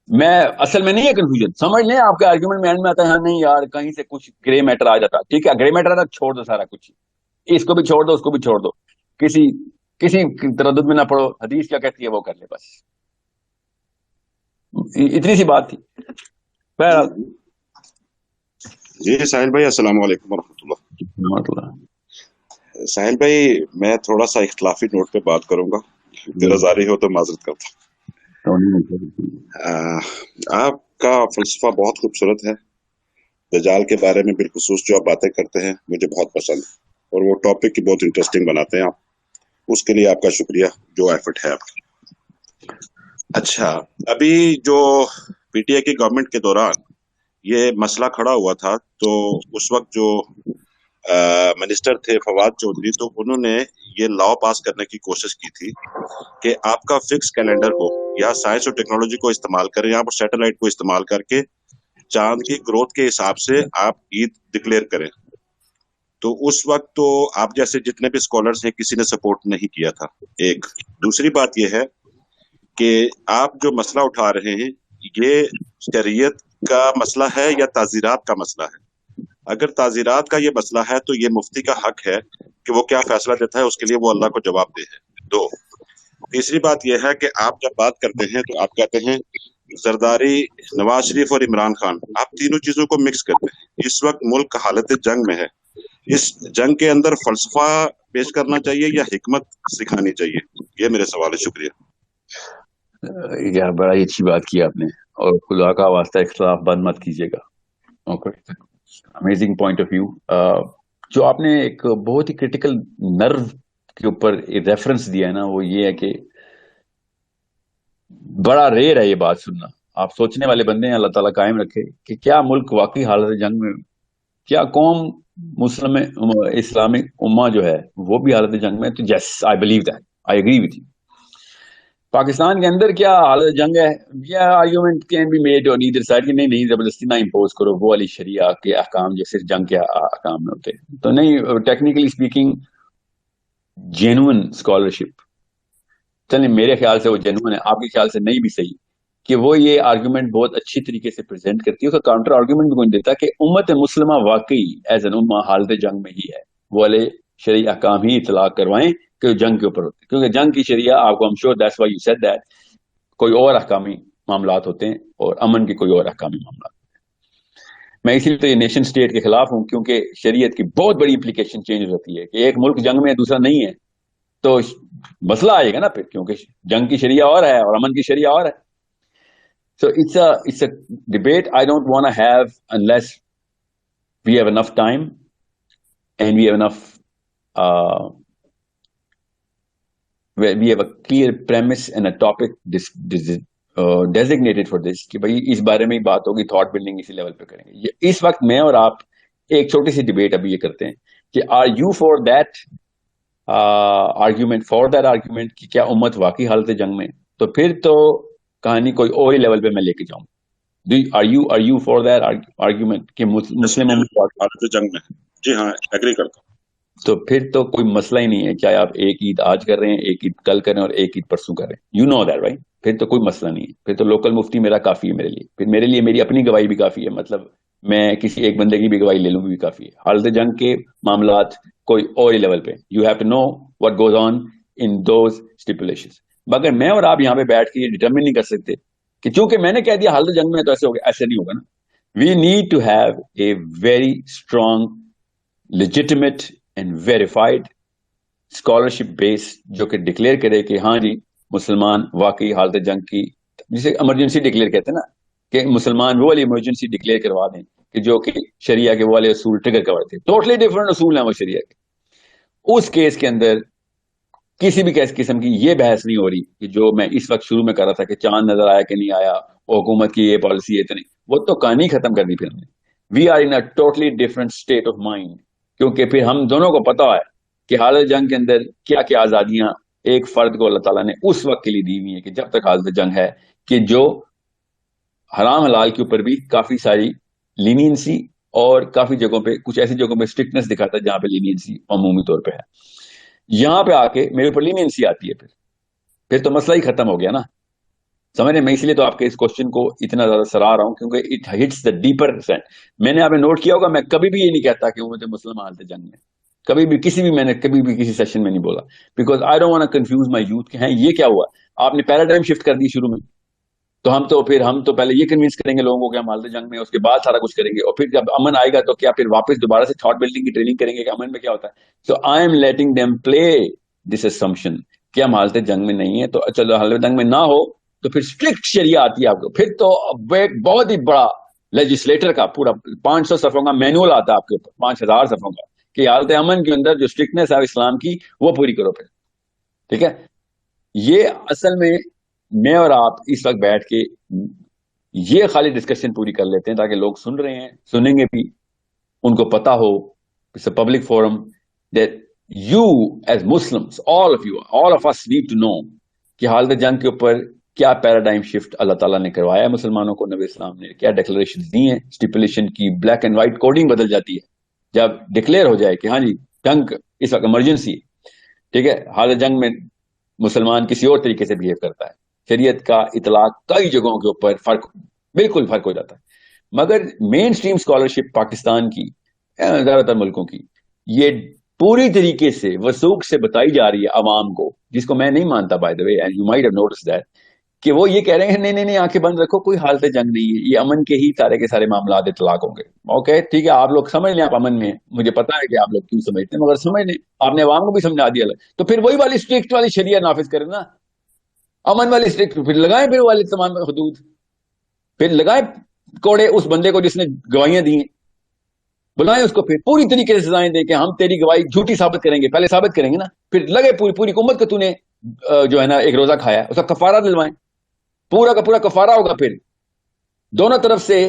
میں اصل میں نہیں ہے کنفیوژن. سمجھ لیں آپ کے آرگیومنٹ میں اینڈ میں آتا ہے ہاں نہیں یار کہیں سے کچھ گرے میٹر آ جاتا. ٹھیک ہے گرے میٹر آتا چھوڑ دو سارا کچھ، اس کو بھی چھوڑ دو اس کو بھی چھوڑ دو، کسی تردد میں نہ پڑو. حدیث کیا کہتی ہے وہ کر لے بس. اتنی سی بات تھی. بہرحال جی ساحل بھائی السلام علیکم ورحمۃ اللہ. ساحل بھائی میں تھوڑا سا اختلافی نوٹ پہ بات کروں گا، درازاری ہو تو معذرت کرتا ہوں. آپ کا فلسفہ بہت خوبصورت ہے، دجال کے بارے میں بالخصوص جو آپ باتیں کرتے ہیں مجھے بہت پسند ہے، اور وہ ٹاپک کی بہت انٹرسٹنگ بناتے ہیں آپ. اس کے لیے آپ کا شکریہ، جو ایفرٹ ہے آپ کا. اچھا ابھی جو پی ٹی آئی کی گورنمنٹ کے دوران یہ مسئلہ کھڑا ہوا تھا تو اس وقت جو منسٹر تھے فواد چودھری، تو انہوں نے یہ لا پاس کرنے کی کوشش کی تھی کہ آپ کا فکس کیلنڈر ہو، یا سائنس اور ٹیکنالوجی کو استعمال کریں آپ اور سیٹلائٹ کو استعمال کر کے چاند کی گروتھ کے حساب سے آپ عید ڈکلیئر کریں. تو اس وقت تو آپ جیسے جتنے بھی اسکالرز ہیں کسی نے سپورٹ نہیں کیا تھا. ایک دوسری بات یہ ہے کہ آپ جو مسئلہ اٹھا رہے ہیں یہ شریعت کا مسئلہ ہے یا تعزیرات کا مسئلہ ہے؟ اگر تعزیرات کا یہ مسئلہ ہے تو یہ مفتی کا حق ہے کہ وہ کیا فیصلہ دیتا ہے، اس کے لیے وہ اللہ کو جواب دے ہے. 2 تیسری بات یہ ہے کہ آپ جب بات کرتے ہیں تو آپ کہتے ہیں زرداری، نواز شریف اور عمران خان، آپ تینوں چیزوں کو مکس کرتے ہیں. اس وقت ملک حالت جنگ میں ہے، اس جنگ کے اندر فلسفہ پیش کرنا چاہیے یا حکمت سکھانی چاہیے؟ یہ میرے سوال ہے. شکریہ. یار بڑا ہی اچھی بات کی آپ نے، اور خدا کا واسطہ اختلاف بند مت کیجیے گا. Amazing point of view. جو آپ نے ایک بہت ہی کریٹیکل نرو کے اوپر ریفرنس دیا ہے نا، وہ یہ ہے کہ بڑا ریئر ہے یہ بات سننا. آپ سوچنے والے بندے ہیں، اللہ تعالیٰ قائم رکھے کہ کیا ملک واقعی حالت جنگ میں، کیا قوم مسلم اسلامک امہ جو ہے وہ بھی حالت جنگ میں. تو yes I believe that, I agree with you. Pakistan کے اندر کیا حالت جنگ ہے؟ یہ argument can be made on either side کہ نہیں زبردستی نہ امپوز کرو وہ والی شریعہ کے احکام جو صرف جنگ کے احکام میں ہوتے. تو نہیں، ٹیکنیکلی اسپیکنگ جینوئن اسکالرشپ، چلیں میرے خیال سے وہ جینوئن ہے، آپ کے خیال سے نہیں بھی صحیح، کہ وہ یہ آرگیومنٹ بہت اچھی طریقے سے پریزنٹ کرتی ہے. اس کا کاؤنٹر آرگیومنٹ بھی کوئی دیتا کہ امت مسلمہ واقعی ایز این امہ حالت جنگ میں ہی ہے، وہ والے شرعی احکام ہی اطلاق کروائیں کہ جنگ کے اوپر ہوتے ہیں. کیونکہ جنگ کی شریعہ آپ کو that's why you said that کوئی اور احکامی معاملات ہوتے ہیں اور امن کے کوئی اور احکامی معاملات. میں اسی لیے تو یہ نیشن اسٹیٹ کے خلاف ہوں، کیونکہ شریعت کی بہت بڑی امپلیکیشن چینج ہو جاتی ہے کہ ایک ملک جنگ میں دوسرا نہیں ہے تو مسئلہ آئے گا نا پھر، کیونکہ جنگ کی شریعہ اور ہے اور امن کی شریعہ اور ہے. So it's a debate I don't want to have unless we have enough time and we have enough we have a clear premise and a topic designated for this کہ بھائی اس بارے میں ہی بات ہوگی, تھاٹ بلڈنگ اسی level پہ کریں گے. اس وقت میں اور آپ ایک چھوٹی سی ڈبیٹ ابھی یہ کرتے ہیں کہ are you for that argument, for that argument کہ کیا امت واقعی حالت جنگ میں, تو پھر تو کہانی کوئی اور ہی لیول پہ میں لے کے جاؤں. Are you for that argument کہ مسلم حالت جنگ میں؟ جی ہاں, ایگری کرتا ہوں. تو پھر تو کوئی مسئلہ ہی نہیں ہے, چاہے آپ ایک عید آج کر رہے ہیں, ایک عید کل کریں اور ایک عید پرسوں کریں. You know that right. پھر تو کوئی مسئلہ نہیں ہے, پھر تو لوکل مفتی میرا کافی ہے میرے لیے, پھر میرے لیے میری اپنی گواہی بھی کافی ہے. مطلب میں کسی ایک بندے کی بھی گواہی لے لوں بھی کافی ہے. حالت جنگ کے معاملات کوئی اور ہی لیول پہ, you have to know what goes on in those stipulations. مگر میں اور آپ یہاں پہ بیٹھ کے یہ ڈٹرمن نہیں کر سکتے کہ چونکہ میں نے کہہ دیا حالت جنگ میں تو ایسے ہوگا, ایسے نہیں ہوگا نا. We need to have a very strong legitimate and verified scholarship base جو کہ ڈکلیئر کرے کہ ہاں جی مسلمان واقعی حالت جنگ کی, جسے ایمرجنسی ڈکلیئر کہتے ہیں نا, کہ مسلمان وہ والی ایمرجنسی ڈکلیئر کروا دیں کہ جو کہ شریعہ کے وہ والے اصول ٹریگر کرواتے ہیں. ٹوٹلی ڈفرنٹ اصول ہیں وہ شریعہ کے. اس کیس کے اندر کسی بھی قسم کی یہ بحث نہیں ہو رہی کہ جو میں اس وقت شروع میں کر رہا تھا کہ چاند نظر آیا کہ نہیں آیا, اور حکومت کی یہ پالیسی ہے تو نہیں, وہ تو کہانی ختم کر دی پھر ہم نے. We are in a totally different state of mind, کیونکہ پھر ہم دونوں کو پتا ہے کہ حالت جنگ کے اندر کیا کیا آزادیاں ایک فرد کو اللہ تعالیٰ نے اس وقت کے لیے دی ہوئی ہیں کہ جب تک حالت جنگ ہے, کہ جو حرام حلال کے اوپر بھی کافی ساری لینینسی اور کافی جگہوں پہ کچھ ایسی جگہوں پہ اسٹرکٹنس دکھاتا ہے جہاں پہ لینینسی عمومی طور پہ ہے. یہاں پہ آ کے میرے اوپر لینینسی آتی ہے, پھر تو مسئلہ ہی ختم ہو گیا نا. سمجھ رہے, میں اس لیے تو آپ کے اس کوشچن کو اتنا زیادہ سراہ رہا ہوں کیونکہ it hits the deeper scent. میں نے آپ نے نوٹ کیا ہوگا میں کبھی بھی یہ نہیں کہتا کہ وہ مجھے مسلم حالت جنگ میں, کبھی بھی کسی بھی میں نے کبھی بھی کسی سیشن میں نہیں بولا, because I don't want to confuse my youth کہ ہیں یہ کیا ہوا, آپ نے پیراڈائم شفٹ کر دی شروع میں, تو ہم تو پہلے یہ کنوینس کریں گے لوگوں کو کہ ہم حالت جنگ میں, اس کے بعد سارا کچھ کریں گے, اور پھر جب امن آئے گا تو کیا پھر واپس دوبارہ سے تھاٹ بلڈنگ کی ٹریننگ کریں گے کہ امن میں کیا ہوتا ہے. So I am letting them play this assumption کہ ہم حالت جنگ میں نہیں ہے, تو چلو حالت جنگ میں نہ ہو تو پھر اسٹرکٹ شریعہ آتی ہے آپ کو, پھر تو ایک بہت ہی بڑا لیجسلیٹر کا پورا 500 صفحوں کا مینول آتا ہے آپ کے اوپر, 5000 صفحوں کا, کہ حالت امن کے اندر جو اسٹرکٹنیس ہے اسلام کی وہ پوری کرو پھر. ٹھیک ہے, یہ اصل میں اور آپ اس وقت بیٹھ کے یہ خالی ڈسکشن پوری کر لیتے ہیں تاکہ لوگ سن رہے ہیں, سنیں گے بھی, ان کو پتا ہو it's a public forum that you as Muslims all of us need to know کہ حالت جنگ کے اوپر کیا پیراڈائم شفٹ اللہ تعالیٰ نے کروایا ہے مسلمانوں کو, نبی اسلام نے کیا ڈیکلریشن دی ہیں, اسٹیپولیشن کی بلیک اینڈ وائٹ کوڈنگ بدل جاتی ہے جب ڈکلیئر ہو جائے کہ ہاں جی جنگ اس وقت ایمرجنسی ہے. ٹھیک ہے, حالت جنگ میں مسلمان کسی اور طریقے سے بہیو کرتا ہے, شریعت کا اطلاق کئی جگہوں کے اوپر بالکل فرق ہو جاتا ہے. مگر مین اسٹریم اسکالرشپ پاکستان کی زیادہ تر ملکوں کی یہ پوری طریقے سے وثوق سے بتائی جا رہی ہے عوام کو, جس کو میں نہیں مانتا by the way, and you might have notice that, کہ وہ یہ کہہ رہے ہیں نہیں آنکھیں بند رکھو, کوئی حالت جنگ نہیں ہے, یہ امن کے ہی سارے کے سارے معاملات اطلاق ہوں گے. اوکے ٹھیک ہے, آپ لوگ سمجھ لیں آپ امن میں ہیں, مجھے پتا ہے کہ آپ لوگ کیوں سمجھتے ہیں, مگر سمجھ لیں آپ نے عوام کو بھی سمجھا دیا, تو پھر وہی والی اسٹرکٹ والی شریعت نافذ کریں نا, امن والی اسٹرکٹ, پھر لگائیں پھر والے تمام حدود, پھر لگائیں کوڑے اس بندے کو جس نے گواہیاں دی ہیں, بلائیں اس کو, پھر پوری طریقے سے سزائیں دیں کہ ہم تیری گواہی جھوٹی ثابت کریں گے, پہلے ثابت کریں گے نا, پھر لگے پوری حکومت کو تو نے جو ہے نا ایک روزہ کھایا, اس کا کفارہ دلوائیں, پورا کا پورا کفارہ ہوگا, پھر دونوں طرف سے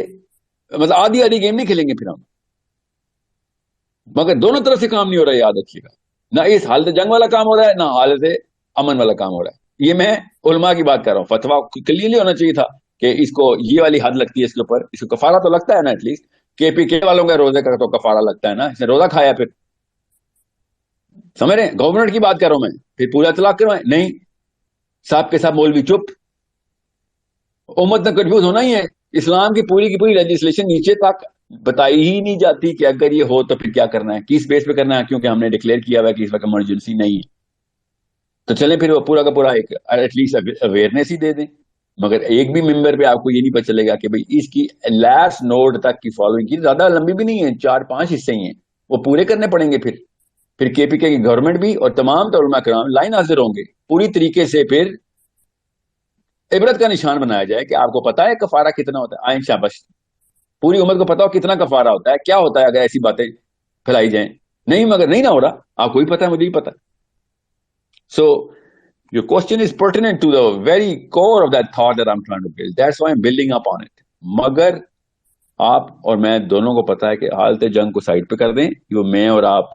مطلب آدھی گیم نہیں کھیلیں گے پھر ہم, مگر دونوں طرف سے کام نہیں ہو رہا ہے, یاد رکھیے گا, نہ اس حالت جنگ والا کام ہو رہا ہے نہ حالت امن والا کام ہو رہا ہے. یہ میں علماء کی بات کر رہا ہوں, فتویٰ کلیئرلی ہونا چاہیے تھا کہ اس کو یہ والی حد لگتی ہے اس کے اوپر, اس کو کفارہ تو لگتا ہے نا, ایٹ لیسٹ کے پی کے والوں کا روزے کا تو کفارہ لگتا ہے نا, اس نے روزہ کھایا, پھر سمجھ رہے ہیں, گورنمنٹ کی بات کر رہا ہوں میں, پھر پورا اطلاق کروائیں, نہیں صاحب کے ساتھ مولوی چپ, امت نے کنفیوز ہونا ہی ہے. اسلام کی پوری لیجسلیشن نیچے تک بتائی ہی نہیں جاتی کہ اگر یہ ہو تو پھر کیا کرنا ہے, کس بیس پہ کرنا ہے, کیونکہ ہم نے ڈکلیئر کیا ہوا ہے کہ اس وقت ایمرجنسی نہیں ہے, تو چلیں پھر وہ پورا کا پورا ایک ایٹ لیسٹ اویئرنیس ہی دے دیں. مگر ایک بھی ممبر پہ آپ کو یہ نہیں پتہ چلے گا کہ بھئی اس کی لاسٹ نوڈ تک کی فالوئنگ کی, زیادہ لمبی بھی نہیں ہے, 4-5 حصے ہی ہیں, وہ پورے کرنے پڑیں گے. پھر کے پی کے کی گورنمنٹ بھی اور تمام علماء کرام لائن حاضر ہوں گے پوری طریقے سے, پھر عبرت کا نشان بنایا جائے کہ آپ کو پتا ہے کفارہ کتنا ہوتا ہے، آئیں شاباش، پوری امت کو پتا ہو کتنا کفارہ ہوتا ہے، کیا ہوتا ہے اگر ایسی باتیں پھیلائی جائیں. نہیں، مگر نہیں نہ ہو رہا، آپ کو بھی پتا ہے، مجھے بھی پتا. سو your question is pertinent to the very core of that thought that I'm trying to build. That's why I'm building up on it. مگر آپ اور میں دونوں کو پتا ہے کہ حالت جنگ کو سائڈ پہ کر دیں، جو میں اور آپ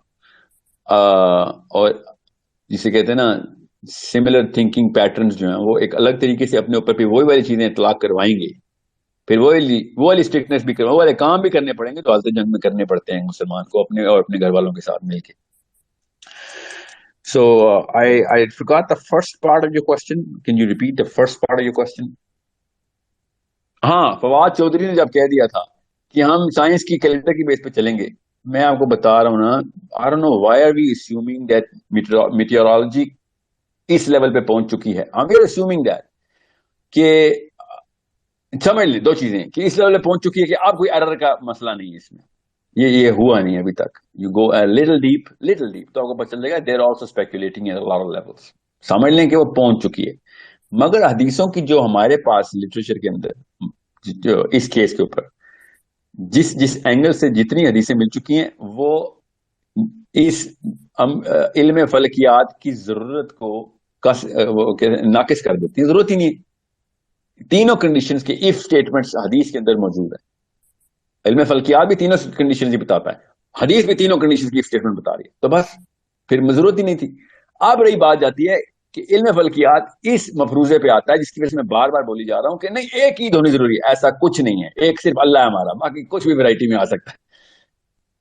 اور جسے کہتے ہیں نا سملر تھنکنگ پیٹرنز جو ہیں وہ ایک الگ طریقے سے اپنے اوپر پھر وہی والی چیزیں اطلاق کروائیں گے، پھر وہ والی اسٹرکٹنس بھی وہ والے کام بھی کرنے پڑیں گے تو حالت جنگ میں کرنے پڑتے ہیں مسلمان کو اپنے اور اپنے گھر والوں کے ساتھ مل کے. So I forgot the first part of your question. Can you repeat the first part of your question? ہاں، فواد چودھری نے جب کہہ دیا تھا کہ ہم سائنس کی کیلنڈر کی بیس پہ چلیں گے، میں آپ کو بتا رہا ہوں نا، I don't know why are we assuming that meteorology اس لیول پہ پہنچ چکی ہے. We are assuming that کہ سمجھ لیں دو چیزیں، کہ اس لیول پہ پہنچ چکی ہے کہ اب کوئی ایرر کا مسئلہ نہیں ہے اس میں، یہ ہوا نہیں ابھی تک. یو گو لٹل ڈیپ تو آپ کو پتہ چلے گا they're also speculating at lot of levels. سمجھ لیں کہ وہ پہنچ چکی ہے. مگر حدیثوں کی جو ہمارے پاس لٹریچر کے اندر جو اس کیس کے اوپر جس اینگل سے جتنی حدیثیں مل چکی ہیں وہ اس علم فلکیات کی ضرورت کو ناقص کر دیتی ہیں. ضرورت ہی نہیں ہے. تینوں کنڈیشنز کے ایف سٹیٹمنٹس حدیث کے اندر موجود ہیں. علم فلکیات بھی تینوں کنڈیشنز ہی بتاتا ہے، حدیث بھی تینوں کنڈیشنز کی اسٹیٹمنٹ بتا رہی ہے، تو بس پھر ضرورت ہی نہیں تھی. اب رہی بات جاتی ہے کہ علم فلکیات اس مفروضے پہ آتا ہے جس کی وجہ سے میں بار بار بولی جا رہا ہوں کہ نہیں ایک عید ہونی ضروری ہے. ایسا کچھ نہیں ہے، ایک صرف اللہ ہے ہمارا، باقی کچھ بھی ویرائٹی میں آ سکتا ہے.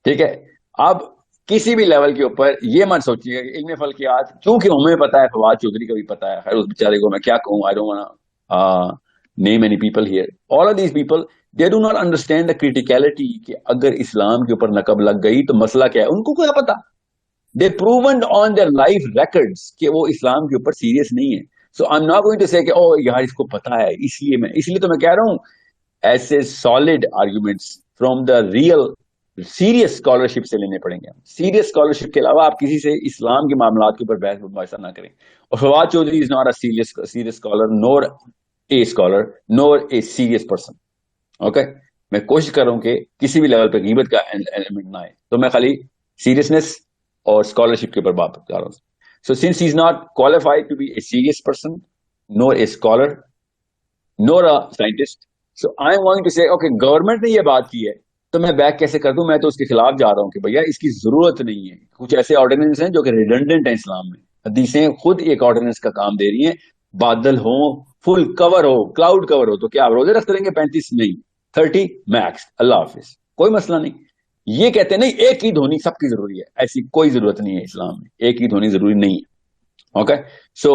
ٹھیک ہے، اب کسی بھی لیول کے اوپر یہ مت سوچیے کہ علم فلکیات کیونکہ ہمیں پتا ہے، فواد چودھری کا بھی پتا ہے، خیر اس بیچارے کو میں کیا کہوں، I don't wanna name any people here. All of these people they do not understand the criticality کہ اگر اسلام کے اوپر نقب لگ گئی تو مسئلہ کیا ہے. ان کو کیا پتا، they proven on their life records کہ وہ اسلام کے اوپر سیریس نہیں ہے. So I'm not going to say کہ یار اس کو پتا ہے اس لیے تو میں کہہ رہا ہوں ایسے solid arguments from the real serious scholarship سے لینے پڑیں گے. سیریس اسکالرشپ کے علاوہ آپ کسی سے اسلام کے معاملات کے اوپر بحث مباحثہ نہ کریں. اور Fawad Chaudhry is not a serious scholar nor a scholar nor a serious person. Okay, میں کوشش کر رہا ہوں کہ کسی بھی لیول پہ غیبت کا ایلیمنٹ نہ آئے، تو میں خالی سیریسنس اور اسکالرشپ کے اوپر بات کر رہا ہوں. So since he is not qualified to be a serious person nor a scholar nor a scientist, so I am going to say okay government نے یہ بات کی ہے تو میں بیک کیسے کر دوں، میں تو اس کے خلاف جا رہا ہوں کہ بھیا اس کی ضرورت نہیں ہے. کچھ ایسے آرڈیننس ہیں جو کہ ریڈنڈنٹ ہیں اسلام میں، حدیثیں خود ایک آرڈیننس کا کام دے رہی ہیں. بادل ہوں، فل کور ہو، کلاؤڈ کور ہو، تو کیا آپ روزے رکھ لیں گے 35 نہیں 30 میکس، اللہ حافظ، کوئی مسئلہ نہیں. یہ کہتے ہیں نہیں ایک عید ہونی سب کی ضروری ہے، ایسی کوئی ضرورت نہیں ہے اسلام میں، ایک عید ہونی ضروری نہیں ہے. اوکے، سو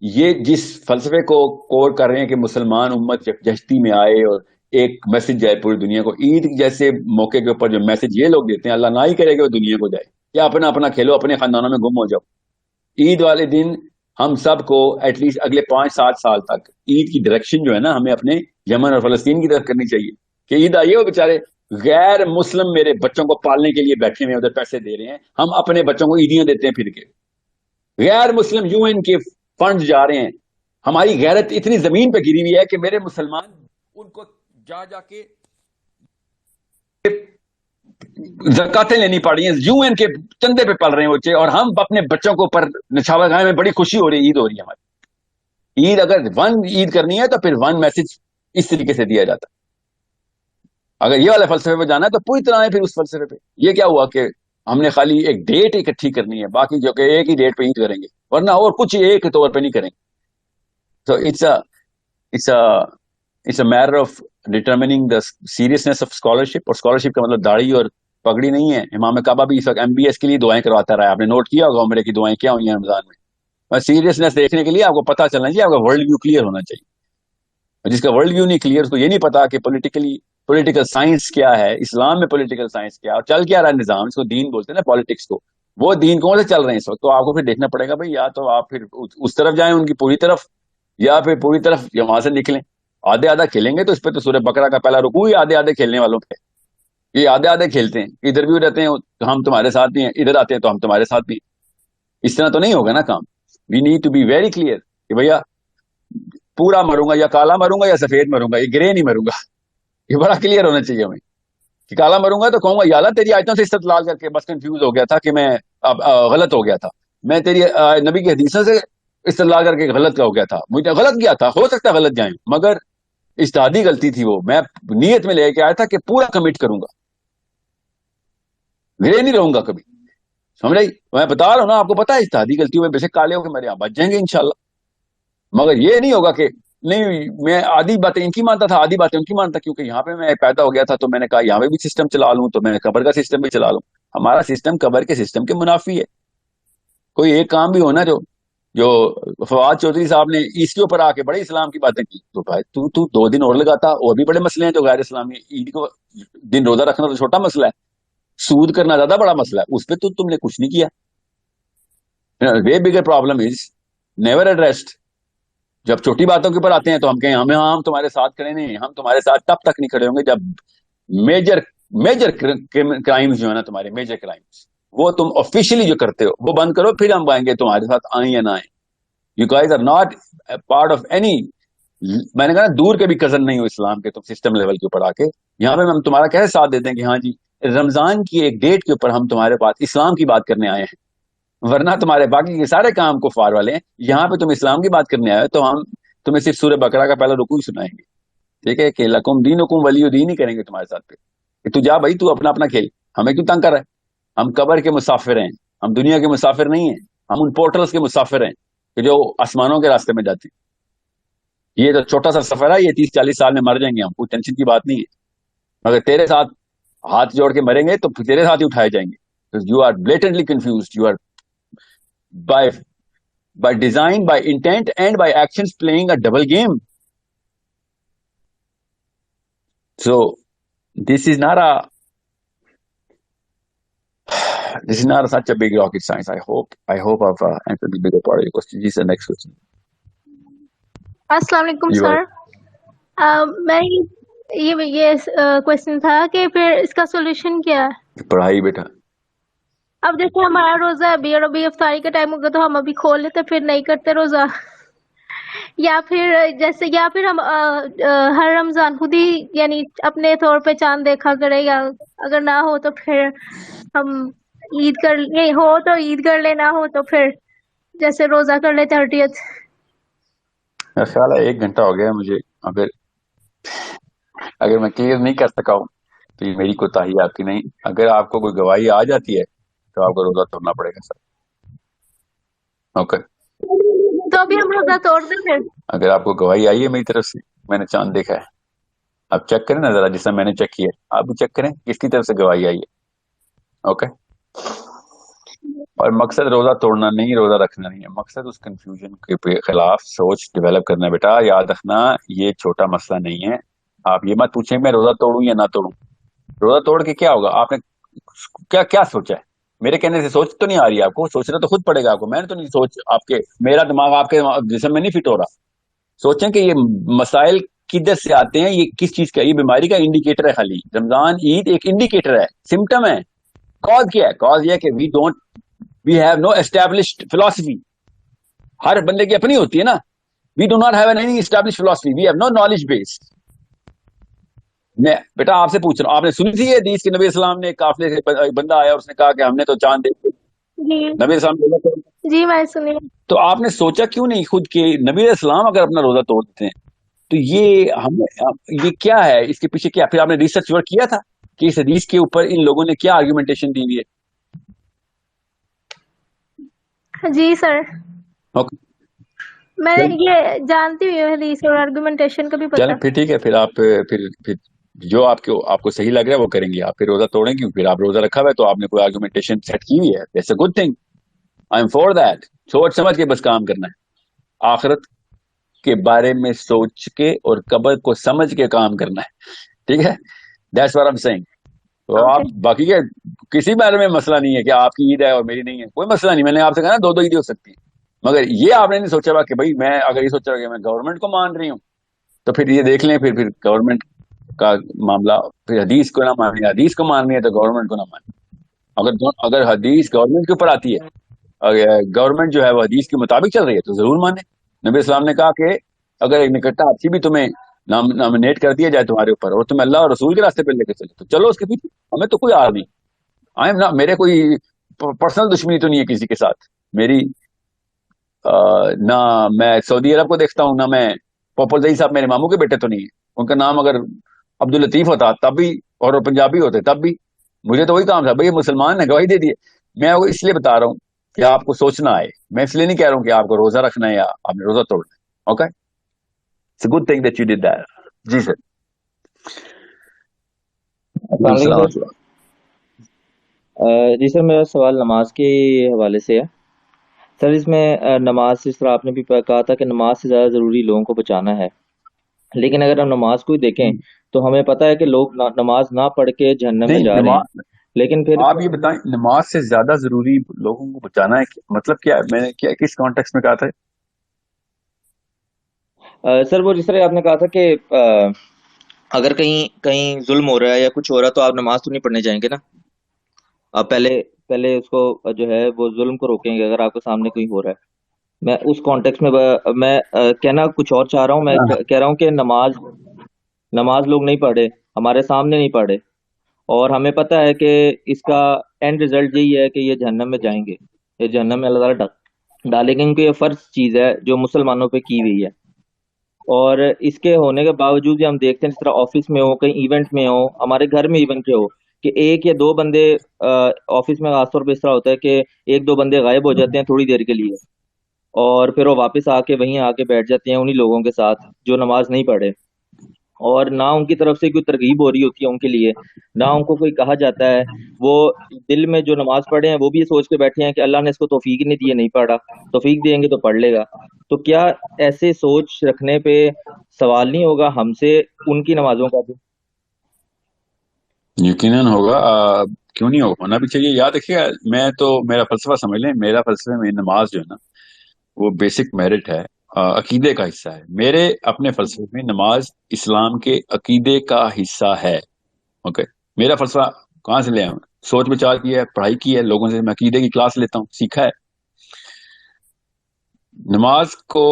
یہ جس فلسفے کو کور کر رہے ہیں کہ مسلمان امت یکجہتی میں آئے اور ایک میسج جائے پوری دنیا کو، عید جیسے موقع کے اوپر جو میسج یہ لوگ دیتے ہیں، اللہ نہ ہی کرے کہ وہ دنیا کو جائے، یا اپنا اپنا کھیلو، اپنے خاندانوں میں گم ہو جاؤ. عید والے دن ہم سب کو ایٹ لیسٹ اگلے 5-7 سال تک عید کی ڈائریکشن جو ہے نا ہمیں اپنے یمن اور فلسطین کی طرف کرنی چاہیے کہ عید آئیے، وہ بیچارے غیر مسلم میرے بچوں کو پالنے کے لیے بیٹھے ہوئے ادھر پیسے دے رہے ہیں، ہم اپنے بچوں کو عیدیاں دیتے ہیں پھر کے. غیر مسلم UN کے فنڈ جا رہے ہیں. ہماری غیرت اتنی زمین پہ گری ہوئی ہے کہ میرے مسلمان ان کو جا کے زکاتیں لینی پڑ رہی ہیں، UN کے چندے پہ پل رہے ہیں بچے، اور ہم اپنے بچوں کو پر نچھاور گاہ میں بڑی خوشی ہو رہی ہے، عید ہو رہی ہے ہماری. عید اگر 1 عید کرنی ہے تو پھر 1 میسج اس طریقے سے دیا جاتا ہے. اگر یہ والے فلسفے پہ جانا ہے تو پوری طرح ہے پھر اس فلسفے پہ. یہ کیا ہوا کہ ہم نے خالی ایک ڈیٹ اکٹھی کرنی ہے، باقی جو کہ ایک ہی ڈیٹ پہ عید کریں گے، ورنہ اور کچھ ایک طور پہ نہیں کریں گے. تو it's a matter of determining the seriousness of scholarship. اور اسکالرشپ کا مطلب داڑھی اور پگڑی نہیں ہے. امام کعبہ بھی اس وقت MBS کے لیے دعائیں کرواتا رہا ہے، آپ نے نوٹ کیا ہوگا عمرے کی دعائیں کیا ہوئی ہیں رمضان میں. سیریسنس دیکھنے کے لیے آپ کو پتا چلنا چاہیے، آپ کا ورلڈ ویو کلیئر ہونا چاہیے. جس کا ورلڈ ویو نہیں کلیئر، اس کو یہ نہیں پتا کہ پولیٹیکل سائنس کیا ہے، اسلام میں پولیٹیکل سائنس کیا، اور چل کیا رہا ہے نظام، اس کو دین بولتے ہیں نا پالیٹکس کو، وہ دین کون سے چل رہے ہیں اس وقت. تو آپ کو پھر دیکھنا پڑے گا بھائی، یا تو آپ پھر اس طرف جائیں ان کی پوری طرف، یا پھر پوری طرف یا وہاں سے نکلیں. آدھے آدھا کھیلیں گے تو اس پہ تو سورہ بقرہ کا پہلا رکوع ہی آدھے کھیلنے والوں پہ. یہ آدھے کھیلتے ہیں، ادھر بھی رہتے ہیں تو ہم تمہارے ساتھ بھی ہیں، ادھر آتے ہیں تو ہم تمہارے ساتھ بھی ہیں. اس طرح تو نہیں ہوگا نا کام. We need to be very clear کہ بھیا پورا مروں گا، یا کالا مروں گا یا سفید مروں گا، یہ گرے نہیں مروں گا. یہ بڑا کلیئر ہونا چاہیے ہمیں کہ کالا مروں گا تو کہوں گا یا اللہ تیری آیتوں سے استدلال کر کے بس کنفیوز ہو گیا تھا کہ میں غلط ہو گیا تھا، میں تیری نبی کی حدیثوں سے استدلال کر کے غلط ہو گیا تھا، مجھے غلط گیا تھا، ہو سکتا ہے غلط جائیں، مگر اجتہادی غلطی تھی وہ، میں نیت میں لے کے آیا تھا کہ پورا کمٹ کروں گا، گرے نہیں رہوں گا کبھی. سمجھ رہی؟ میں بتا رہا ہوں نا، آپ کو پتا ہے اجتہادی غلطی میں بے شک کالے ہو کے میرے یہاں بچ جائیں گے انشاءاللہ، مگر یہ نہیں ہوگا کہ نہیں میں آدھی باتیں ان کی مانتا تھا آدھی باتیں ان کی مانتا، کیونکہ یہاں پہ میں پیدا ہو گیا تھا تو میں نے کہا یہاں پہ بھی سسٹم چلا لوں، تو میں نے قبر کا سسٹم بھی چلا لوں. ہمارا سسٹم قبر کے سسٹم کے منافی ہے. کوئی ایک کام بھی ہونا جو فواد چودھری صاحب نے اس کے اوپر آ کے بڑے اسلام کی باتیں کی، تو بھائی تو 2 دن اور لگاتا، اور بھی بڑے مسئلے ہیں جو غیر اسلامی. عید کو دن روزہ رکھنا تو چھوٹا مسئلہ ہے، سود کرنا زیادہ بڑا مسئلہ ہے، اس پہ تو تم نے کچھ نہیں کیا. Way bigger problem is never addressed. جب چھوٹی باتوں کے اوپر آتے ہیں تو ہم کہیں ہم تمہارے ساتھ کھڑے نہیں، ہم تمہارے ساتھ تب تک نہیں کھڑے ہوں گے جب میجر کرائمز جو ہے نا تمہارے میجر کرائمز وہ تم آفیشلی جو کرتے ہو وہ بند کرو، پھر ہم آئیں گے تمہارے ساتھ آئیں یا نہ آئیں. You guys are not part of any, میں نے کہا نا دور کے بھی کزن نہیں ہو اسلام کے، تم سسٹم لیول کے اوپر آ کے یہاں پہ ہم تمہارا کیسے ساتھ دیتے ہیں کہ ہاں جی رمضان کی ایک ڈیٹ کے اوپر ہم تمہارے پاس اسلام کی بات کرنے آئے ہیں، ورنہ تمہارے باقی کے سارے کام کفار والے ہیں. یہاں پہ تم اسلام کی بات کرنے آئے تو ہم تمہیں صرف سورہ بقرہ کا پہلا رکوع ہی سنائیں گے، ٹھیک ہے، کہ لکم دینکم ولی دین ہی کریں گے تمہارے ساتھ پہ کہ تو جا بھائی تو اپنا کھیل، ہمیں کیوں تنگ کر رہا ہے؟ ہم قبر کے مسافر ہیں، ہم دنیا کے مسافر نہیں ہیں، ہم ان پورٹلز کے مسافر ہیں کہ جو آسمانوں کے راستے میں جاتے ہیں. یہ تو چھوٹا سا سفر ہے، یہ 30-40 سال میں مر جائیں گے ہم، کوئی ٹینشن کی بات نہیں ہے، مگر تیرے ساتھ ہاتھ جوڑ کے مریں گے تو تیرے ساتھ ہی اٹھائے جائیں گے. You are blatantly confused, you are by design, by intent and by actions playing a double game. So this is not such a big rocket science. I hope I've answered the bigger part of your question. This is the next question. السلام علیکم You are سر. میں یہ question تھا کہ پھر اس کا solution کیا ہے؟ پڑھائی بیٹا. اب جیسے ہمارا روزہ ابھی اور ابھی افطاری کا ٹائم ہوگا تو ہم ابھی کھول لیتے پھر نہیں کرتے روزہ، یا پھر ہم ہر رمضان خود ہی یعنی اپنے طور پہ چاند دیکھا کرے، یا اگر نہ ہو تو پھر ہم عید کر لے، نہ ہو تو پھر جیسے روزہ کر لے 30th. میرا خیال ہے 1 گھنٹہ ہو گیا مجھے، اگر میں کلیئر نہیں کر سکا ہوں تو یہ میری کوتاہی آپ کی نہیں. اگر آپ کو کوئی گواہی آ جاتی ہے تو آپ کو روزہ توڑنا پڑے گا سر. اوکے، تو ابھی ہم روزہ توڑ دیں پھر؟ اگر آپ کو گواہی آئی ہے میری طرف سے، میں نے چاند دیکھا ہے، آپ چیک کریں نا ذرا، جس طرح میں نے چیک کیا ہے آپ بھی چیک کریں کس کی طرف سے گواہی آئی ہے. اوکے، اور مقصد روزہ توڑنا نہیں، روزہ رکھنا نہیں ہے، مقصد اس کنفیوژن کے خلاف سوچ ڈیولپ کرنا ہے. بیٹا یاد رکھنا یہ چھوٹا مسئلہ نہیں ہے. آپ یہ مت پوچھیں میں روزہ توڑوں یا نہ توڑوں. روزہ توڑ کے کیا ہوگا؟ آپ نے کیا سوچا ہے؟ میرے کہنے سے سوچ تو نہیں آ رہی ہے آپ کو، سوچنا تو خود پڑے گا آپ کو. میں نے تو نہیں سوچ آپ کے، میرا دماغ آپ کے جسم میں نہیں فٹ ہو رہا. سوچیں کہ یہ مسائل کدھر سے آتے ہیں، یہ کس چیز کا، یہ بیماری کا انڈیکیٹر ہے. خالی رمضان عید ایک انڈیکیٹر ہے، سمٹم ہے. کاز کیا ہے؟ کاز یہ ہے کہ we have no established philosophy. ہر بندے کی اپنی ہوتی ہے نا. We do not have any established philosophy, we have no knowledge base. میں بیٹا آپ سے پوچھ رہا ہوں، آپ نے سنی تھی یہ حدیث کہ نبی اسلام نے قافلے سے بندہ آیا اور اس نے کہا کہ ہم نے تو چاند دیکھ جی نبی اسلام جی میں سنی. تو آپ نے سوچا کیوں نہیں خود کہ نبی اسلام اگر اپنا روزہ توڑ دیتے ہیں تو یہ کیا ہے، اس کے پیچھے کیا؟ پھر آپ نے ریسرچ ورک کیا تھا کہ اس حدیث کے اوپر ان لوگوں نے کیا آرگومنٹیشن دی ہوئی ہے؟ جی سر، اوکے، میں یہ جانتی ہوں حدیث اور آرگومنٹیشن کا بھی پتہ. چلیں پھر ٹھیک ہے، پھر آپ پھر جو آپ کو صحیح لگ رہا ہے وہ کریں گے. آپ پھر روزہ توڑیں گے، پھر آپ روزہ رکھا ہوا ہے تو آپ نے کوئی آرگومنٹیشن سیٹ کی ہوئی ہے. That's a good thing, I'm for that. سوچ سمجھ کے بس کام کرنا ہے، آخرت کے بارے میں سوچ کے اور قبر کو سمجھ کے کام کرنا ہے. ٹھیک ہے، that's what I'm saying. تو آپ باقی کے کسی بارے میں مسئلہ نہیں ہے کہ آپ کی عید ہے اور میری نہیں ہے، کوئی مسئلہ نہیں. میں نے آپ سے کہا نا 2 عیدیں ہو سکتی ہیں، مگر یہ آپ نے نہیں سوچا کہ بھائی میں اگر یہ سوچا کہ میں گورنمنٹ کو مان رہی ہوں تو پھر یہ دیکھ لیں، پھر گورنمنٹ کا معاملہ، پھر حدیث کو نہ مانیں، حدیث کو ماننی ہے تو گورنمنٹ کو نہ مانیں. اگر حدیث گورنمنٹ کے اوپر آتی ہے، گورنمنٹ جو ہے وہ حدیث کے مطابق چل رہی ہے تو ضرور مانیں. نبی اسلام نے کہا کہ اگر ایک نکٹا ہاتھی بھی تمہیں نامنیٹ کر دیا جائے تمہارے اوپر اور تمہیں اللہ اور رسول کے راستے پہ لے کے چلے تو چلو اس کے پیچھے. ہمیں تو کوئی آر نہیں. آئی ایم نا, میرے کوئی پرسنل دشمنی تو نہیں ہے کسی کے ساتھ میری. نہ میں سعودی عرب کو دیکھتا ہوں, نہ میں پوپل زئی صاحب میرے ماموں کے بیٹے تو نہیں ہیں. ان کا نام اگر عبداللطیف ہوتا تب بھی, اور وہ پنجابی ہوتے تب بھی, مجھے تو وہی کام تھا. بھائی یہ مسلمان نے گواہی دے دی ہے. میں وہ اس لیے بتا رہا ہوں کہ آپ کو سوچنا آئے. میں اس لیے نہیں کہہ رہا ہوں کہ آپ کو روزہ رکھنا ہے یا آپ نے روزہ توڑنا ہے. Okay, it's a good thing that you did that. جی سر. السلام علیکم سر. جی سر, میرا سوال نماز کے حوالے سے ہے. سر اس میں نماز, جس طرح آپ نے بھی کہا تھا کہ نماز سے زیادہ ضروری لوگوں کو بچانا ہے, لیکن اگر ہم نماز کو ہی دیکھیں تو ہمیں پتہ ہے کہ لوگ نماز نہ پڑھ کے جہنم میں جا رہے ہیں. لیکن پھر آپ یہ بتائیں نماز سے زیادہ ضروری لوگوں کو بچانا ہے, مطلب کیا ہے؟ میں نے کیا کس کانٹیکس میں کہا تھا؟ سر وہ جس طرح آپ نے کہا تھا کہ اگر کہیں ظلم ہو رہا ہے یا کچھ ہو رہا ہے تو آپ نماز تو نہیں پڑھنے جائیں گے نا. آپ پہلے اس کو جو ہے وہ ظلم کو روکیں گے اگر آپ کے سامنے کوئی ہو رہا ہے. میں اس کانٹیکس میں میں کہنا کچھ اور چاہ رہا ہوں. میں کہہ رہا ہوں کہ نماز لوگ نہیں پڑھے, ہمارے سامنے نہیں پڑھے, اور ہمیں پتہ ہے کہ اس کا اینڈ ریزلٹ یہی ہے کہ یہ جہنم میں جائیں گے, یہ جہنم میں اللہ تعالیٰ ڈالیں گے, کیونکہ یہ فرض چیز ہے جو مسلمانوں پہ کی ہوئی ہے. اور اس کے ہونے کے باوجود بھی ہم دیکھتے ہیں جس طرح آفس میں ہو, کہیں ایونٹ میں ہو, ہمارے گھر میں ایونٹ ہو, کہ ایک یا دو بندے, آفس میں خاص طور پہ اس طرح ہوتا ہے کہ ایک دو بندے غائب ہو جاتے ہیں تھوڑی دیر کے لیے, اور پھر وہ واپس آ کے وہیں آ کے بیٹھ جاتے ہیں انہی لوگوں کے ساتھ جو نماز نہیں پڑھے, اور نہ ان کی طرف سے کوئی ترغیب ہو رہی ہوتی ہے ان کے لیے, نہ ان کو کوئی کہا جاتا ہے. وہ دل میں جو نماز پڑھے ہیں وہ بھی یہ سوچ کے بیٹھے ہیں کہ اللہ نے اس کو توفیق نہیں دی ہے, نہیں پڑھا, توفیق دیں گے تو پڑھ لے گا. تو کیا ایسے سوچ رکھنے پہ سوال نہیں ہوگا ہم سے ان کی نمازوں کا بھی؟ یقیناً ہوگا. کیوں نہیں ہونا بھی چاہیے. یاد رکھیے, میں تو میرا فلسفہ سمجھ لیں, میرا فلسفے میں نماز جو ہے نا وہ بیسک میرٹ ہے, عقیدے کا حصہ ہے. میرے اپنے فلسفے میں نماز اسلام کے عقیدے کا حصہ ہے. اوکے, میرا فلسفہ کہاں سے لیا ہوں؟ سوچ بچار کی ہے, پڑھائی کی ہے, لوگوں سے میں عقیدے کی کلاس لیتا ہوں, سیکھا ہے. نماز کو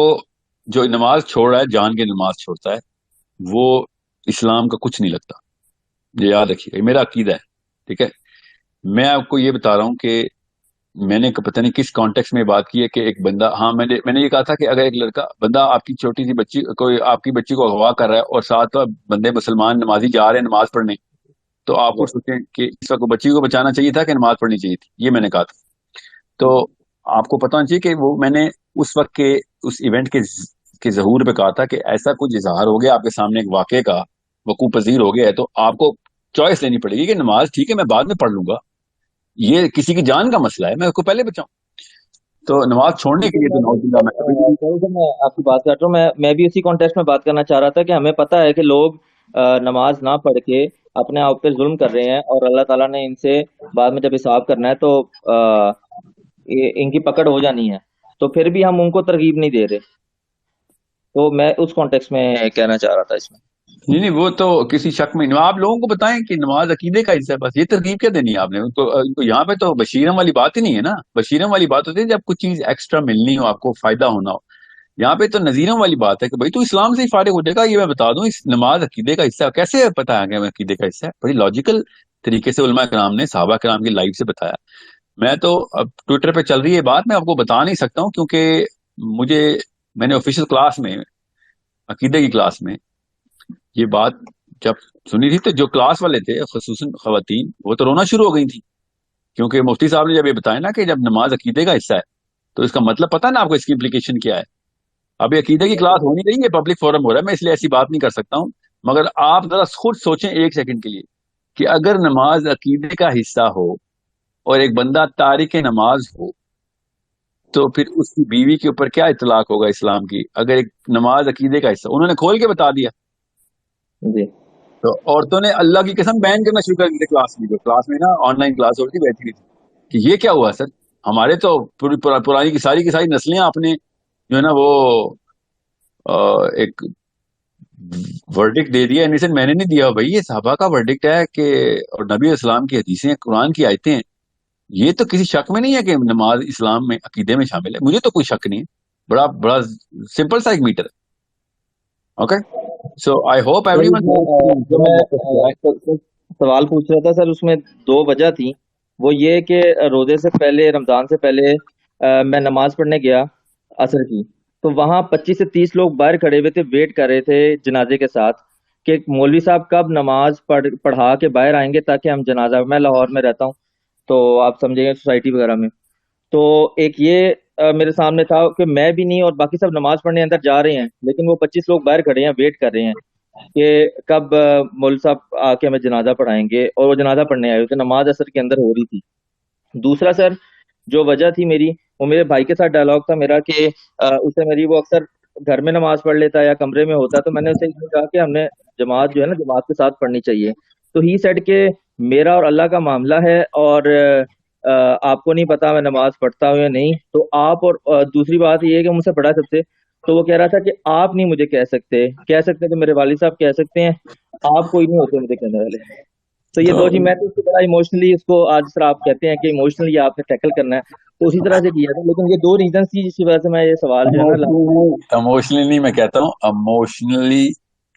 جو نماز چھوڑ رہا ہے, جان کے نماز چھوڑتا ہے, وہ اسلام کا کچھ نہیں لگتا. یہ یاد رکھیے, میرا عقیدہ ہے. ٹھیک ہے, میں آپ کو یہ بتا رہا ہوں کہ میں نے پتہ نہیں کس کانٹیکس میں بات کی ہے کہ ایک بندہ, ہاں میں نے یہ کہا تھا کہ اگر ایک لڑکا بندہ آپ کی چھوٹی سی بچی کوئی آپ کی بچی کو اغوا کر رہا ہے اور ساتھ بندے مسلمان نمازی جا رہے ہیں نماز پڑھنے, تو آپ کو سوچیں کہ اس وقت بچی کو بچانا چاہیے تھا کہ نماز پڑھنی چاہیے تھی. یہ میں نے کہا تھا. تو آپ کو پتہ ہونا چاہیے کہ وہ میں نے اس وقت کے اس ایونٹ کے ظہور پہ کہا تھا کہ ایسا کچھ اظہار ہو گیا آپ کے سامنے, ایک واقعے کا وقوع پذیر ہو گیا ہے, تو آپ کو چوائس لینی پڑے گی کہ نماز ٹھیک ہے میں بعد میں پڑھ لوں گا, یہ کسی کی جان کا مسئلہ ہے, میں اس کو پہلے بچاؤں. تو نماز چھوڑنے کے لیے تو نعوذ باللہ میں آپ کی بات کر رہا ہوں. میں بھی اسی کانٹیکسٹ میں بات کرنا چاہ رہا تھا کہ ہمیں پتہ ہے کہ لوگ نماز نہ پڑھ کے اپنے آپ پہ ظلم کر رہے ہیں, اور اللہ تعالیٰ نے ان سے بعد میں جب حساب کرنا ہے تو ان کی پکڑ ہو جانی ہے, تو پھر بھی ہم ان کو ترغیب نہیں دے رہے. تو میں اس کانٹیکسٹ میں کہنا چاہ رہا تھا اس میں. نہیں, وہ تو کسی شک میں نہیں. آپ لوگوں کو بتائیں کہ نماز عقیدے کا حصہ ہے, بس یہ ترغیب کیا دینی ہے آپ نے ان کو یہاں پہ. تو بشیرم والی بات ہی نہیں ہے نا. بشیرم والی بات ہوتی ہے جب کچھ چیز ایکسٹرا ملنی ہو, آپ کو فائدہ ہونا ہو. یہاں پہ تو نذیرم والی بات ہے کہ بھائی تو اسلام سے ہی فارغ ہو جائے گا. یہ میں بتا دوں, اس نماز عقیدے کا حصہ کیسے پتا ہے کہ عقیدے کا حصہ ہے؟ بڑی لاجیکل طریقے سے علماء کرام نے صحابہ کرام کی لائف سے بتایا. میں تو اب ٹویٹر پہ چل رہی ہے بات, میں آپ کو بتا نہیں سکتا ہوں کیونکہ میں نے آفیشیل کلاس میں, عقیدے کی کلاس میں یہ بات جب سنی تھی, تو جو کلاس والے تھے خصوصاً خواتین, وہ تو رونا شروع ہو گئی تھی, کیونکہ مفتی صاحب نے جب یہ بتایا نا کہ جب نماز عقیدے کا حصہ ہے تو اس کا مطلب پتہ نا آپ کو اس کی امپلیکیشن کیا ہے. اب یہ عقیدے کی کلاس ہونی چاہیے, پبلک فورم ہو رہا ہے, میں اس لیے ایسی بات نہیں کر سکتا ہوں. مگر آپ ذرا خود سوچیں ایک سیکنڈ کے لیے کہ اگر نماز عقیدے کا حصہ ہو اور ایک بندہ تارک نماز ہو, تو پھر اس کی بیوی کے اوپر کیا اطلاق ہوگا اسلام کی؟ اگر ایک نماز عقیدے کا حصہ, انہوں نے کھول کے بتا دیا. جی, تو عورتوں نے اللہ کی قسم بین کرنا شروع کر دیا کلاس میں, جو کلاس میں نا آن لائن کلاس ہوتی تھی بیٹھی ہوئی تھی, کہ یہ کیا ہوا سر, ہمارے تو پرانی کی ساری نسلیں آپ نے جو ہے نا وہ ایک ورڈکٹ دے دیا. انیسن میں نے نہیں دیا بھائی, یہ صحابہ کا ورڈکٹ ہے کہ, اور نبی اسلام کی حدیثیں, قرآن کی آیتیں ہیں. یہ تو کسی شک میں نہیں ہے کہ نماز اسلام میں عقیدے میں شامل ہے. مجھے تو کوئی شک نہیں ہے, بڑا سمپل سا ایک میٹر ہے. Okay, so I hope sir everyone جو میں سوال پوچھ رہا تھا سر، اس میں دو وجہ تھی. وہ یہ کہ روزے سے پہلے، رمضان سے پہلے میں نماز پڑھنے گیا عصر کی، تو وہاں 25 سے 30 لوگ باہر کھڑے ہوئے تھے، ویٹ کر رہے تھے جنازے کے ساتھ کہ مولوی صاحب کب نماز پڑھا کے باہر آئیں گے تاکہ ہم جنازہ. میں لاہور میں رہتا ہوں تو آپ سمجھیں گے سوسائٹی وغیرہ میں. تو ایک یہ میرے سامنے تھا کہ میں بھی نہیں اور باقی سب نماز پڑھنے اندر جا رہے ہیں، لیکن وہ 25 لوگ باہر کھڑے ہیں، ویٹ کر رہے ہیں کہ کب مول صاحب آ کے ہمیں جنازہ پڑھائیں گے، اور وہ جنازہ پڑھنے آئے ہوئے تھے، نماز اثر کے اندر ہو رہی تھی. دوسرا سر جو وجہ تھی میری، وہ میرے بھائی کے ساتھ ڈائلاگ تھا میرا کہ اسے میری، وہ اکثر گھر میں نماز پڑھ لیتا ہے یا کمرے میں ہوتا ہے، تو میں نے اسے یہ کہا کہ ہم نے جماعت جو ہے نا، جماعت کے ساتھ پڑھنی چاہیے. تو ہی سیڈ کہ میرا اور اللہ کا معاملہ ہے، اور آپ کو نہیں پتا میں نماز پڑھتا ہوں یا نہیں. تو آپ، اور دوسری بات یہ ہے کہ مجھ سے بڑا سب سے، تو وہ کہہ رہا تھا کہ آپ نہیں مجھے کہہ سکتے تو میرے والد صاحب کہہ سکتے ہیں، آپ کوئی نہیں ہوتے مجھے کہنے والے. تو یہ دو چیز میں تو اس کو بڑا ایموشنلی، اس کو آج سر آپ کہتے ہیں کہ ایموشنلی آپ نے ٹیکل کرنا ہے، تو اسی طرح سے کیا تھا. لیکن یہ دو ریزنس تھی جس کی وجہ سے میں یہ سوال جو ہے نا اموشنلی میں کہتا ہوں، اموشنلی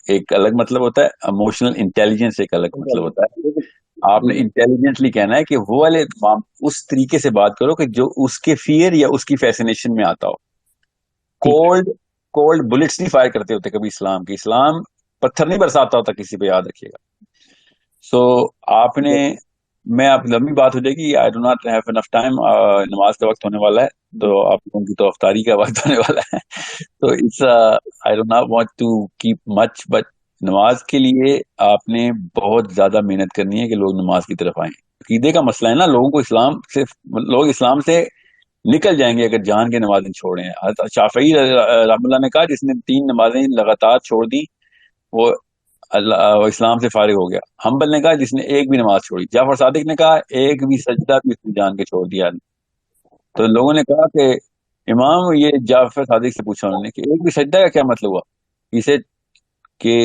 ایک الگ مطلب ہوتا ہے، اموشنل انٹیلیجنس ایک الگ مطلب ہوتا ہے. آپ نے انٹیلیجنٹلی کہنا ہے کہ وہ والے اس طریقے سے بات کرو کہ جو اس کے فیئر یا اس کی فیسنیشن میں آتا ہو. کولڈ بلٹس نہیں فائر کرتے ہوتے کبھی اسلام کی. اسلام پتھر نہیں برساتا ہوتا کسی پہ، یاد رکھیے گا. سو آپ نے، میں آپ لمبی بات ہو جائے گی، آئی do not have enough time. نماز کا وقت ہونے والا ہے، تو آپ لوگوں کی تو افطاری کا وقت ہونے والا ہے. تو it's I do not want to keep much, but نماز کے لیے آپ نے بہت زیادہ محنت کرنی ہے کہ لوگ نماز کی طرف آئیں. عقیدے کا مسئلہ ہے نا، لوگوں کو اسلام صرف، لوگ اسلام سے نکل جائیں گے اگر جان کے نمازیں چھوڑیں. شافعی رحمۃ اللہ نے کہا جس نے 3 نمازیں لگاتار چھوڑ دی وہ اسلام سے فارغ ہو گیا. حنبل نے کہا جس نے ایک بھی نماز چھوڑی. جعفر صادق نے کہا ایک بھی سجدہ بھی اس نے جان کے چھوڑ دیا. تو لوگوں نے کہا کہ امام، یہ جعفر صادق سے پوچھا انہوں نے کہ ایک بھی سجدہ کا کیا مطلب ہوا. اسے کہ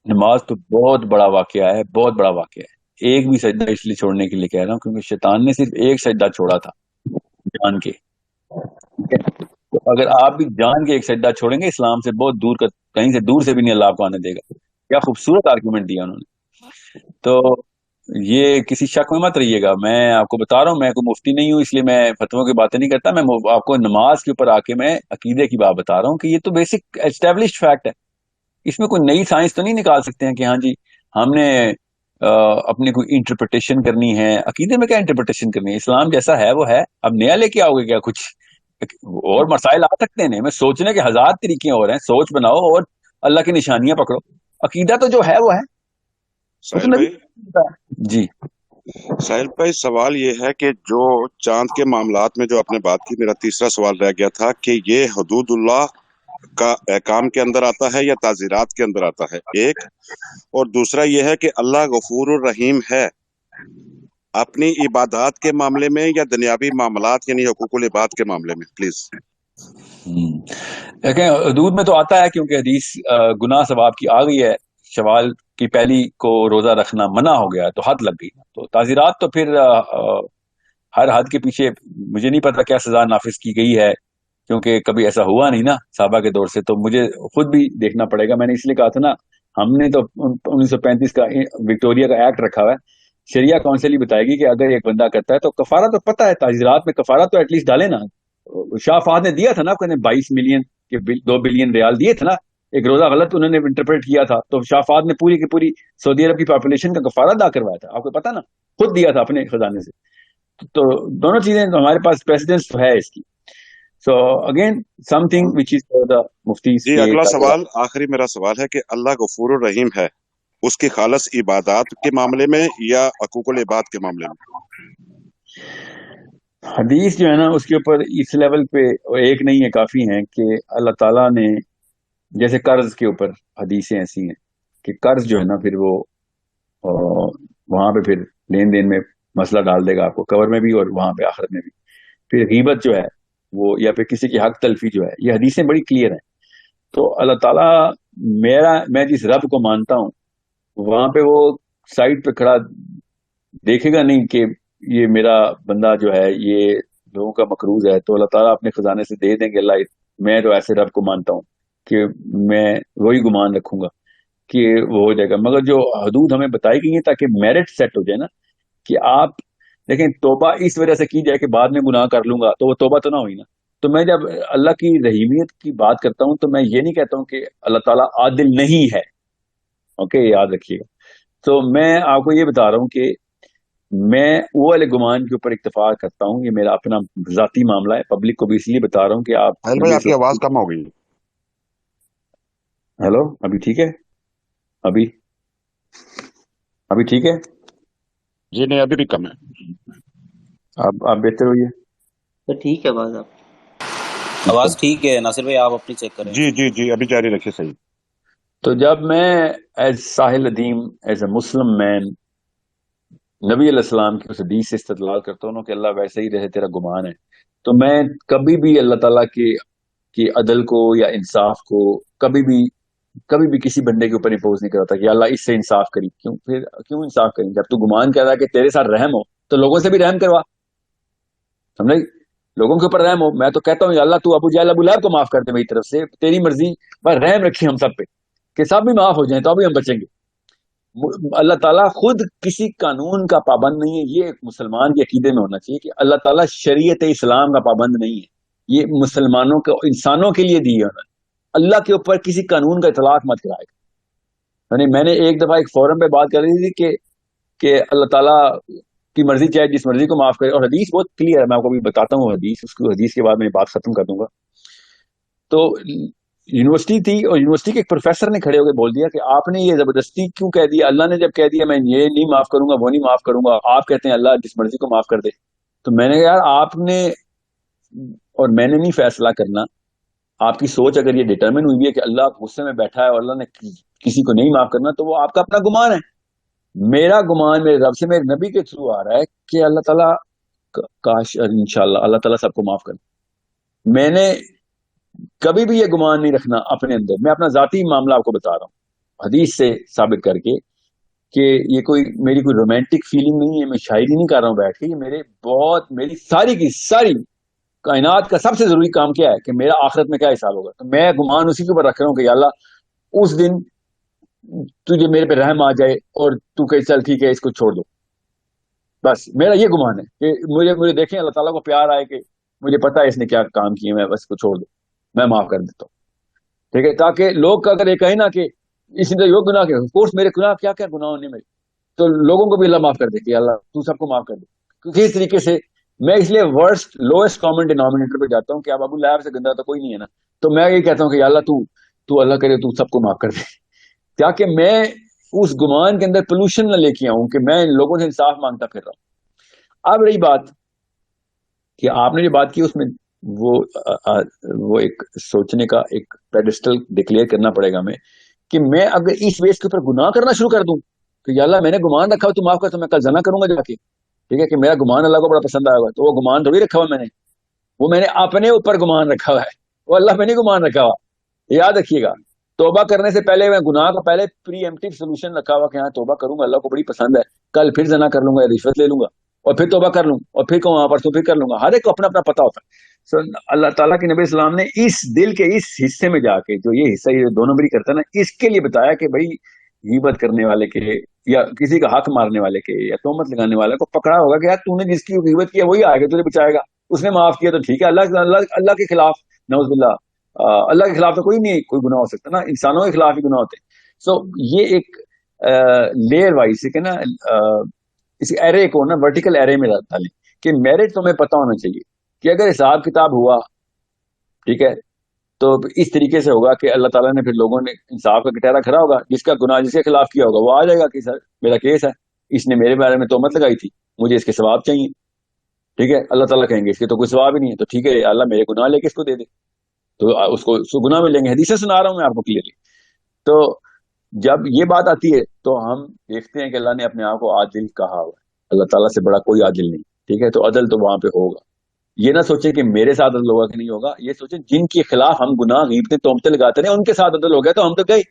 نماز تو بہت بڑا واقعہ ہے، بہت بڑا واقعہ ہے. ایک بھی سجدہ اس لیے چھوڑنے کے لیے کہہ رہا ہوں کیونکہ شیطان نے صرف ایک سجدہ چھوڑا تھا جان کے. تو اگر آپ بھی جان کے ایک سجدہ چھوڑیں گے، اسلام سے بہت دور کا، کہیں سے دور سے بھی نہیں اللہ آپ کو آنے دے گا. کیا خوبصورت آرگومنٹ دیا انہوں نے. تو یہ کسی شک میں مت رہیے گا، میں آپ کو بتا رہا ہوں، میں کوئی مفتی نہیں ہوں اس لیے میں فتووں کی باتیں نہیں کرتا. میں آپ کو نماز کے اوپر آ کے میں عقیدے کی بات بتا رہا ہوں کہ یہ تو بیسک اسٹیبلشڈ فیکٹ ہے. اس میں کوئی نئی سائنس تو نہیں نکال سکتے ہیں کہ ہاں جی ہم نے اپنی کوئی انٹرپریٹیشن کرنی ہے. عقیدے میں کیا انٹرپریٹیشن کرنی ہے؟ اسلام جیسا ہے وہ ہے. اب نیا لے کے آؤ گے کیا؟ کچھ اور مسائل آ سکتے ہیں، میں سوچنے کے 1000 طریقے اور ہیں. سوچ بناؤ اور اللہ کی نشانیاں پکڑو. عقیدہ تو جو ہے وہ ہے. ساحل بھائی، جی ساحل بھائی، سوال یہ ہے کہ جو چاند کے معاملات میں جو آپ نے بات کی، میرا تیسرا سوال رہ گیا تھا کہ یہ حدود اللہ کا احکام کے اندر آتا ہے یا تعزیرات کے اندر آتا ہے، ایک. اور دوسرا یہ ہے کہ اللہ غفور الرحیم ہے اپنی عبادات کے معاملے میں یا دنیاوی معاملات یعنی حقوق العباد کے معاملے میں؟ پلیز. دیکھیں، حدود میں تو آتا ہے کیونکہ حدیث گناہ ثواب کی آ گئی ہے. شوال کی پہلی کو روزہ رکھنا منع ہو گیا تو حد لگ گئی. تو تعزیرات تو پھر ہر حد کے پیچھے مجھے نہیں پتا کیا سزا نافذ کی گئی ہے، کیونکہ کبھی ایسا ہوا نہیں نا صحابہ کے دور سے. تو مجھے خود بھی دیکھنا پڑے گا. میں نے اس لیے کہا تھا نا، ہم نے تو 1935 کا وکٹوریا کا ایکٹ رکھا ہوا ہے. شریعہ کونسل ہی بتائے گی کہ اگر ایک بندہ کرتا ہے تو کفارہ تو پتہ ہے. تعزیرات میں کفارہ تو ایٹ لیسٹ ڈالے نا. شاہ فہد نے دیا تھا نا، آپ نے 22 ملین کے 2 بلین ریال دیے تھے نا. ایک روزہ غلط انہوں نے انٹرپریٹ کیا تھا تو شاہ فہد نے پوری کی پوری سعودی عرب کی پاپولیشن کا کفارہ ادا کروایا تھا. آپ کو پتا نا، خود دیا تھا اپنے خزانے سے. تو دونوں چیزیں ہمارے پاس پریسیڈنس تو ہے اس کی. So again something which is for the muftis. جی، اگلا سوال، آخری میرا سوال ہے کہ اللہ غفور الرحیم ہے اس کی خالص عبادات کے معاملے میں یا حقوق العباد کے معاملے میں؟ حدیث جو ہے نا اس کے اوپر اس لیول پہ ایک نہیں ہے، کافی ہیں کہ اللہ تعالیٰ نے، جیسے قرض کے اوپر حدیثیں ایسی ہیں کہ قرض جو ہے نا پھر وہ وہاں پہ پھر لین دین میں مسئلہ ڈال دے گا آپ کو، قبر میں بھی اور وہاں پہ آخرت میں بھی. پھر غیبت جو ہے وہ، یا پھر کسی کی حق تلفی جو ہے، یہ حدیثیں بڑی کلیئر ہیں. تو اللہ تعالیٰ، میں جس رب کو مانتا ہوں وہاں پہ وہ سائٹ پہ کھڑا دیکھے گا نہیں کہ یہ میرا بندہ جو ہے یہ لوگوں کا مقروض ہے، تو اللہ تعالیٰ اپنے خزانے سے دے دیں گے. اللہ، میں تو ایسے رب کو مانتا ہوں. کہ میں وہی گمان رکھوں گا کہ وہ ہو جائے گا. مگر جو حدود ہمیں بتائی گئی ہیں تاکہ میرٹ سیٹ ہو جائے نا, کہ آپ دیکھیں توبہ اس وجہ سے کی جائے کہ بعد میں گناہ کر لوں گا, تو وہ توبہ تو نہ ہوئی نا. تو میں جب اللہ کی رحیمیت کی بات کرتا ہوں تو میں یہ نہیں کہتا ہوں کہ اللہ تعالیٰ عادل نہیں ہے. اوکے, یاد رکھیے گا. تو میں آپ کو یہ بتا رہا ہوں کہ میں وہ والے گمان کے اوپر اکتفا کرتا ہوں. یہ میرا اپنا ذاتی معاملہ ہے, پبلک کو بھی اس لیے بتا رہا ہوں کہ آپ ساحل بھائی آپ کی آواز کم ہو گئی. ہیلو, ابھی ٹھیک ہے؟ ابھی ٹھیک ہے؟ جی نہیں, ابھی بھی کم ہے. آپ بہتر ہوئیے. تو ٹھیک ہے آواز آپ آواز ٹھیک ہے ناصر بھائی, آپ اپنی چیک کریں. جی جی جی, ابھی جاری رکھیے. صحیح. تو جب میں as Sahil Udyam, as a مسلم مین, نبی علیہ السلام کی اس حدیث سے استدلال کرتا ہوں کہ اللہ ویسے ہی رہے تیرا گمان ہے, تو میں کبھی بھی اللہ تعالیٰ کی عدل کو یا انصاف کو کبھی بھی کسی بندے کے اوپر امپوز نہیں کرتا کہ اللہ اس سے انصاف کری. کیوں انصاف کریں؟ جب تو گمان کر رہا ہے کہ تیرے ساتھ رحم ہو تو لوگوں سے بھی رحم کروا. سمجھ, لوگوں کے اوپر رحم ہو. میں تو کہتا ہوں اللہ تو ابو جہل ابو لہب کو معاف کر دے میری طرف سے, تیری مرضی, بس رحم رکھی ہم سب پہ کہ سب بھی معاف ہو جائیں تو بھی ہم بچیں گے. اللہ تعالیٰ خود کسی قانون کا پابند نہیں ہے. یہ مسلمان کے عقیدے میں ہونا چاہیے کہ اللہ تعالیٰ شریعت اسلام کا پابند نہیں ہے. یہ مسلمانوں کو, انسانوں کے لیے دی ہے. اللہ کے اوپر کسی قانون کا اطلاق مت کرائے گا. یعنی میں نے ایک دفعہ ایک فورم پہ بات کر رہی تھی کہ اللہ تعالیٰ کی مرضی چاہے جس مرضی کو معاف کرے, اور حدیث بہت کلیئر ہے. میں آپ کو بھی بتاتا ہوں حدیث, اس کو حدیث کے بعد میں بات ختم کر دوں گا. تو یونیورسٹی تھی اور یونیورسٹی کے ایک پروفیسر نے کھڑے ہو کے بول دیا کہ آپ نے یہ زبردستی کیوں کہہ دیا, اللہ نے جب کہہ دیا میں یہ نہیں معاف کروں گا وہ نہیں معاف کروں گا, آپ کہتے ہیں اللہ جس مرضی کو معاف کر دے. تو میں نے کہا یار آپ نے اور میں نے نہیں فیصلہ کرنا. آپ کی سوچ اگر یہ ڈیٹرمن ہوئی ہے کہ اللہ غصے میں بیٹھا ہے اور اللہ نے کسی کو نہیں معاف کرنا, تو وہ آپ کا اپنا گمان ہے. میرا گمان میرے رب سے, میرے نبی کے تھرو آ رہا ہے کہ اللہ تعالیٰ کاش انشاءاللہ اللہ تعالیٰ سب کو معاف کر. میں نے کبھی بھی یہ گمان نہیں رکھنا اپنے اندر. میں اپنا ذاتی معاملہ آپ کو بتا رہا ہوں حدیث سے ثابت کر کے کہ یہ میری کوئی رومانٹک فیلنگ نہیں ہے. میں شاعری نہیں کر رہا ہوں بیٹھ کے. یہ میری ساری کی ساری کائنات کا سب سے ضروری کام کیا ہے کہ میرا آخرت میں کیا حساب ہوگا. تو میں گمان اسی کے اوپر رکھ رہا ہوں کہ یا اللہ اس دن تجھے میرے پہ رحم آ جائے اور تو کہ چل ٹھیک ہے اس کو چھوڑ دو. بس میرا یہ گمان ہے کہ مجھے دیکھیں اللہ تعالیٰ کو پیار آئے کہ مجھے پتا ہے اس نے کیا کام کیے, میں بس کو چھوڑ دو, میں معاف کر دیتا ہوں. ٹھیک ہے, تاکہ لوگ اگر یہ کہیں نا کہ اس نے یہ گناہ کیا, کورس میرے گناہ کیا کیا گناہ ہونے میرے, تو لوگوں کو بھی اللہ معاف کر دے کہ اللہ تو سب کو معاف کر دے. کیونکہ اس طریقے سے میں اس لیے ورسٹ لوئسٹ کامن ڈینامینیٹر پہ جاتا ہوں کہ اب ابو لہب سے گندہ تو کوئی نہیں ہے نا. تو میں یہ کہتا ہوں کہ اللہ تو اللہ کرے تو سب کو معاف کر دے, تاکہ میں اس گمان کے اندر پولوشن نہ لے کے آؤں کہ میں لوگوں سے انصاف مانگتا پھر رہا ہوں. اب رہی بات کہ آپ نے جو بات کی اس میں وہ ایک سوچنے کا ایک پیڈسٹل ڈکلیئر کرنا پڑے گا میں, کہ میں اگر اس بیس کے اوپر گناہ کرنا شروع کر دوں کہ یا اللہ میں نے گمان رکھا ہو تو معاف کر, تو میں کل زنا کروں گا جا کے. ٹھیک ہے, کہ میرا گمان اللہ کو بڑا پسند آئے گا, تو وہ گمان تھوڑی رکھا ہوا وہ میں نے اپنے اوپر گمان رکھا ہوا ہے, وہ اللہ پہ نہیں گمان رکھا ہوا. یاد رکھیے گا, توبہ کرنے سے پہلے میں گناہ کا پہلے پری ایمپٹیو سولوشن رکھا ہوا کہ ہاں توبہ کروں گا, اللہ کو بڑی پسند ہے, کل پھر زنا کر لوں گا, رشوت لے لوں گا, اور پھر توبہ کر لوں, اور پھر وہاں پر تو پھر کر لوں گا. ہر ایک کو اپنا اپنا پتا ہوتا ہے. اللہ تعالیٰ کے نبی اسلام نے اس دل کے اس حصے میں جا کے, جو یہ حصہ یہ 2 نمبری کرتا ہے نا, اس کے لیے بتایا کہ بھائی غیبت کرنے والے کے یا کسی کا حق مارنے والے کے یا تہمت لگانے والے کو پکڑا ہوگا کہ یار تو نے جس کی غیبت کیا وہی آئے گا, تجھے بچائے گا, اس نے معاف کیا تو ٹھیک ہے. اللہ کے خلاف نعوذ باللہ, اللہ کے خلاف تو کوئی نہیں کوئی گناہ ہو سکتا نا, انسانوں کے خلاف ہی گناہ ہوتے ہیں. سو یہ ایک لیئر وائز کہ نا اس ایرے کو نا ورٹیکل ایرے میں ڈالیں کہ میرٹ تمہیں پتہ ہونا چاہیے کہ اگر حساب کتاب ہوا, ٹھیک ہے, تو اس طریقے سے ہوگا کہ اللہ تعالیٰ نے پھر لوگوں نے انصاف کا کٹہرا کھڑا ہوگا, جس کا گناہ جس کے خلاف کیا ہوگا وہ آ جائے گا کہ سر میرا کیس ہے, اس نے میرے بارے میں تہمت لگائی تھی, مجھے اس کے ثواب چاہیے. ٹھیک ہے, اللہ تعالیٰ کہیں گے اس کے تو کوئی ثواب ہی نہیں ہے, تو ٹھیک ہے اللہ میرے گناہ لے کے اس کو دے دے, تو اس کو گناہ ملیں گے. حدیثیں سنا رہا ہوں میں آپ کو کلیئرلی. تو جب یہ بات آتی ہے تو ہم دیکھتے ہیں کہ اللہ نے اپنے آپ کو عادل کہا ہوا ہے, اللہ تعالیٰ سے بڑا کوئی عادل نہیں. ٹھیک ہے, تو عدل تو وہاں پہ ہوگا. یہ نہ سوچیں کہ میرے ساتھ عدل ہوگا کہ نہیں ہوگا, یہ سوچیں جن کے خلاف ہم گناہ غیبتیں تہمتیں لگاتے ہیں ان کے ساتھ عدل ہو گیا تو ہم تو گئے.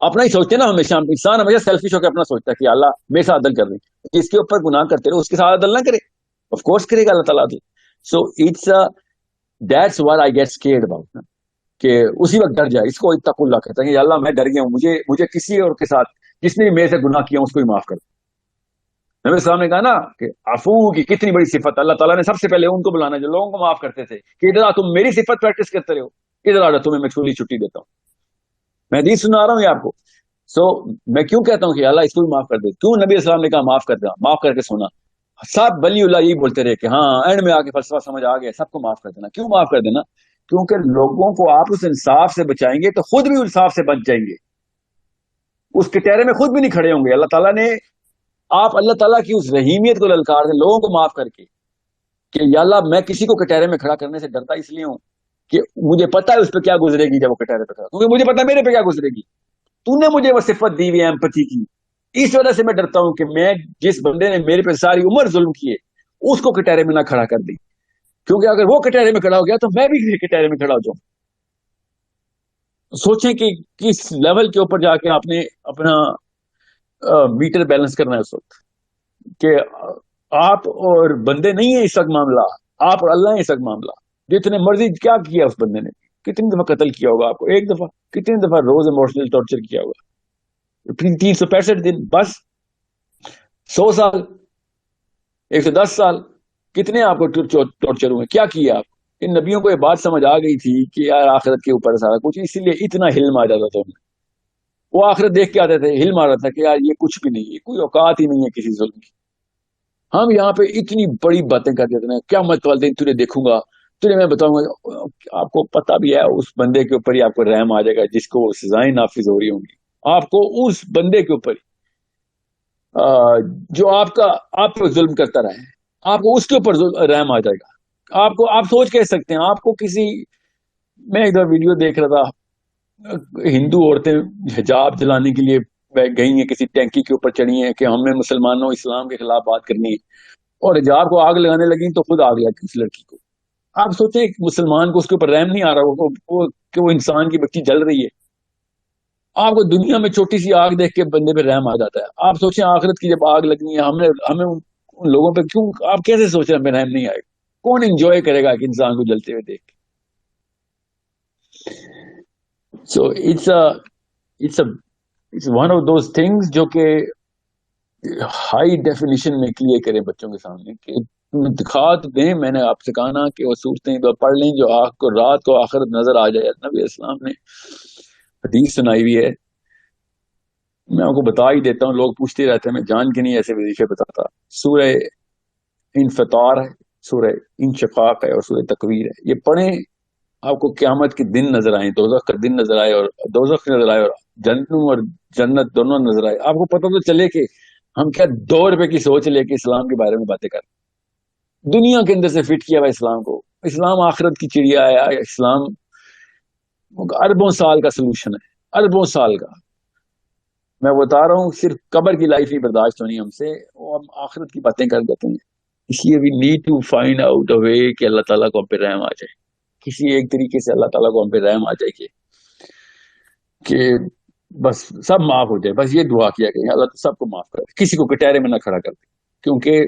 اپنا ہی سوچتے نا ہمیشہ, انسان ہمیشہ سیلفش ہو کے اپنا سوچتا ہے کہ اللہ میرے ساتھ عدل کر دیں, جس کے اوپر گناہ کرتے رہے اس کے ساتھ عدل نہ کرے, آف کورس کرے گا اللہ تعالیٰ عدل. So it's that's what I get scared about, کہ اسی وقت ڈر جائے. اس کو اتقوا کہتے ہیں کہ یا اللہ میں ڈر گیا ہوں, مجھے کسی اور کے ساتھ جس نے میرے سے گناہ کیا اس کو ہی معاف کر. نبی السلام نے کہا نا کہ عفو کی کتنی بڑی صفت. اللہ تعالیٰ نے سب سے پہلے ان کو بلانا جو لوگوں کو معاف کرتے تھے کہ ادھر تم میری صفت پریکٹس کرتے رہو, ادھر آ تمہیں میں چھوٹی چھٹی دیتا ہوں. میں حدیث سنا رہا ہوں یہ آپ کو. میں کیوں کہتا ہوں کہ اللہ اس کو بھی معاف کر دے, کیوں نبی السلام نے کہا معاف کر دیا, معاف کر کے سونا. سب ولی اللہ یہی بولتے رہے کہ ہاں اینڈ میں آ کے فلسفہ سمجھ آ گیا, سب کو معاف کر دینا. کیوں معاف کر دینا؟ کیونکہ لوگوں کو آپ اس انصاف سے بچائیں گے تو خود بھی انصاف سے بچ جائیں گے, اس کٹہرے میں خود بھی نہیں کھڑے ہوں گے. اللہ تعالیٰ نے آپ اللہ تعالیٰ کی اس رحیمیت کو للکار دیں لوگوں کو معاف کر کے کہ یا اللہ میں کسی کو کٹہرے میں کھڑا کرنے سے ڈرتا اس لیے ہوں کہ مجھے پتا ہے اس پہ کیا گزرے گی جب وہ کٹہرے پہ کھڑا, کیونکہ مجھے پتا میرے پہ کیا گزرے گی. تو نے مجھے وہ صفت دی ہوئی ہے ایمپتھی کی, اس وجہ سے میں ڈرتا ہوں کہ میں جس بندے نے میرے پہ ساری عمر ظلم کیے اس کو کٹہرے میں نہ کھڑا کر دی, کیونکہ اگر وہ کٹہرے میں کھڑا ہو گیا تو میں بھی کٹہرے میں کھڑا ہو جاؤں. سوچیں کہ کس لیول کے اوپر جا کے آپ نے اپنا میٹر بیلنس کرنا ہے اس وقت, کہ آپ اور بندے نہیں ہے اس وقت معاملہ, آپ اور اللہ ہے اس وقت معاملہ. جتنے مرضی کیا کیا اس بندے نے, کتنی دفعہ قتل کیا ہوگا آپ کو, ایک دفعہ, کتنی دفعہ روز ایموشنل ٹارچر کیا ہوگا, 365 دن, بس 100 سال, 110 سال, کتنے آپ کو ٹارچر ہوئے, کیا کیا آپ. ان نبیوں کو یہ بات سمجھ آ گئی تھی کہ یار آخرت کے اوپر سارا کچھ, اسی لیے اتنا حلم آ جاتا تھا انہیں. وہ آخرت دیکھ کے آتے تھے, حلم آ رہا تھا کہ یار یہ کچھ بھی نہیں ہے, کوئی اوقات ہی نہیں ہے کسی ظلم کی. ہم یہاں پہ اتنی بڑی باتیں کر دیتے ہیں, کیا مت والدے تجھے دیکھوں گا, تجھے میں بتاؤں گا. آپ کو پتا بھی ہے اس بندے کے اوپر ہی آپ کو رحم آ جائے گا جس کو سزائیں نافذ ہو رہی ہوں گی. آپ کو اس بندے کے اوپر جو آپ پہ ظلم کرتا رہے, آپ کو اس کے اوپر رحم آ جائے گا. آپ سوچ کہہ سکتے ہیں, آپ کو کسی, میں ادھر ویڈیو دیکھ رہا تھا, ہندو عورتیں حجاب جلانے کے لیے گئی ہیں, کسی ٹینکی کے اوپر چڑھی ہیں کہ ہمیں مسلمانوں اسلام کے خلاف بات کرنی ہے, اور حجاب کو آگ لگانے لگی تو خود آ گیا اس لڑکی کو. آپ سوچیں ایک مسلمان کو اس کے اوپر رحم نہیں آ رہا کہ وہ انسان کی بچی جل رہی ہے. آپ کو دنیا میں چھوٹی سی آگ دیکھ کے بندے پہ رحم آ جاتا ہے. آپ سوچیں آخرت کی جب آگ لگنی ہے, ہمیں ان لوگوں پہ کیوں, آپ کیسے سوچ رہے ہیں ہمیں رحم نہیں آئے گا؟ کون انجوائے کرے گا کہ انسان کو جلتے ہوئے دیکھ کے. So it's one of those things جو کہ ہائی ڈیفینیشن میں کلیئر کریں بچوں کے سامنے, کہ دکھا تو دیں. میں نے آپ سے کہا نا کہ وہ صورتیں پڑھ لیں جو رات کو آخرت نظر آ جائے. نبی اسلام نے حدیث سنائی ہوئی ہے, میں آپ کو بتا ہی دیتا ہوں, لوگ پوچھتے رہتے ہیں, میں جان کے نہیں ایسے وظیفے بتاتا. سورہ انفطار ہے, سورہ انشقاق ہے, اور سورہ تکویر ہے. یہ پڑھیں, آپ کو قیامت کے دن نظر آئیں, دوزخ کا دن نظر آئے, اور دوزخ نظر آئے, اور جنت دونوں نظر آئے. آپ کو پتہ تو چلے کہ ہم کیا 2 روپے کی سوچ لے کے اسلام کے بارے میں باتیں کر رہے ہیں. دنیا کے اندر سے فٹ کیا ہوا اسلام کو. اسلام آخرت کی چڑیا ہے. اسلام اربوں سال کا سلوشن ہے, اربوں سال کا. میں بتا رہا ہوں, صرف قبر کی لائف ہی برداشت ہونی ہم سے, وہ ہم آخرت کی باتیں کر دیتے ہیں. اس لیے we need to find out a way کہ اللہ تعالیٰ کو ہم پہ رحم آ جائے, کسی ایک طریقے سے اللہ تعالیٰ کو ہم پہ رحم آ جائے کہ بس سب معاف ہو جائے. بس یہ دعا کیا کہ اللہ سب کو معاف کر, کسی کو کٹہرے میں نہ کھڑا کر دے, کیونکہ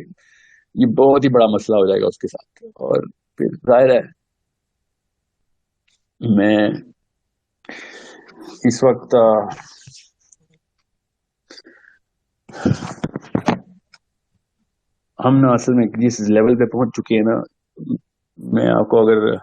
یہ بہت ہی بڑا مسئلہ ہو جائے گا اس کے ساتھ. اور پھر ظاہر ہے میں اس وقت ہم نا اصل میں جس لیول پہ پہنچ چکے ہیں نا, میں آپ کو اگر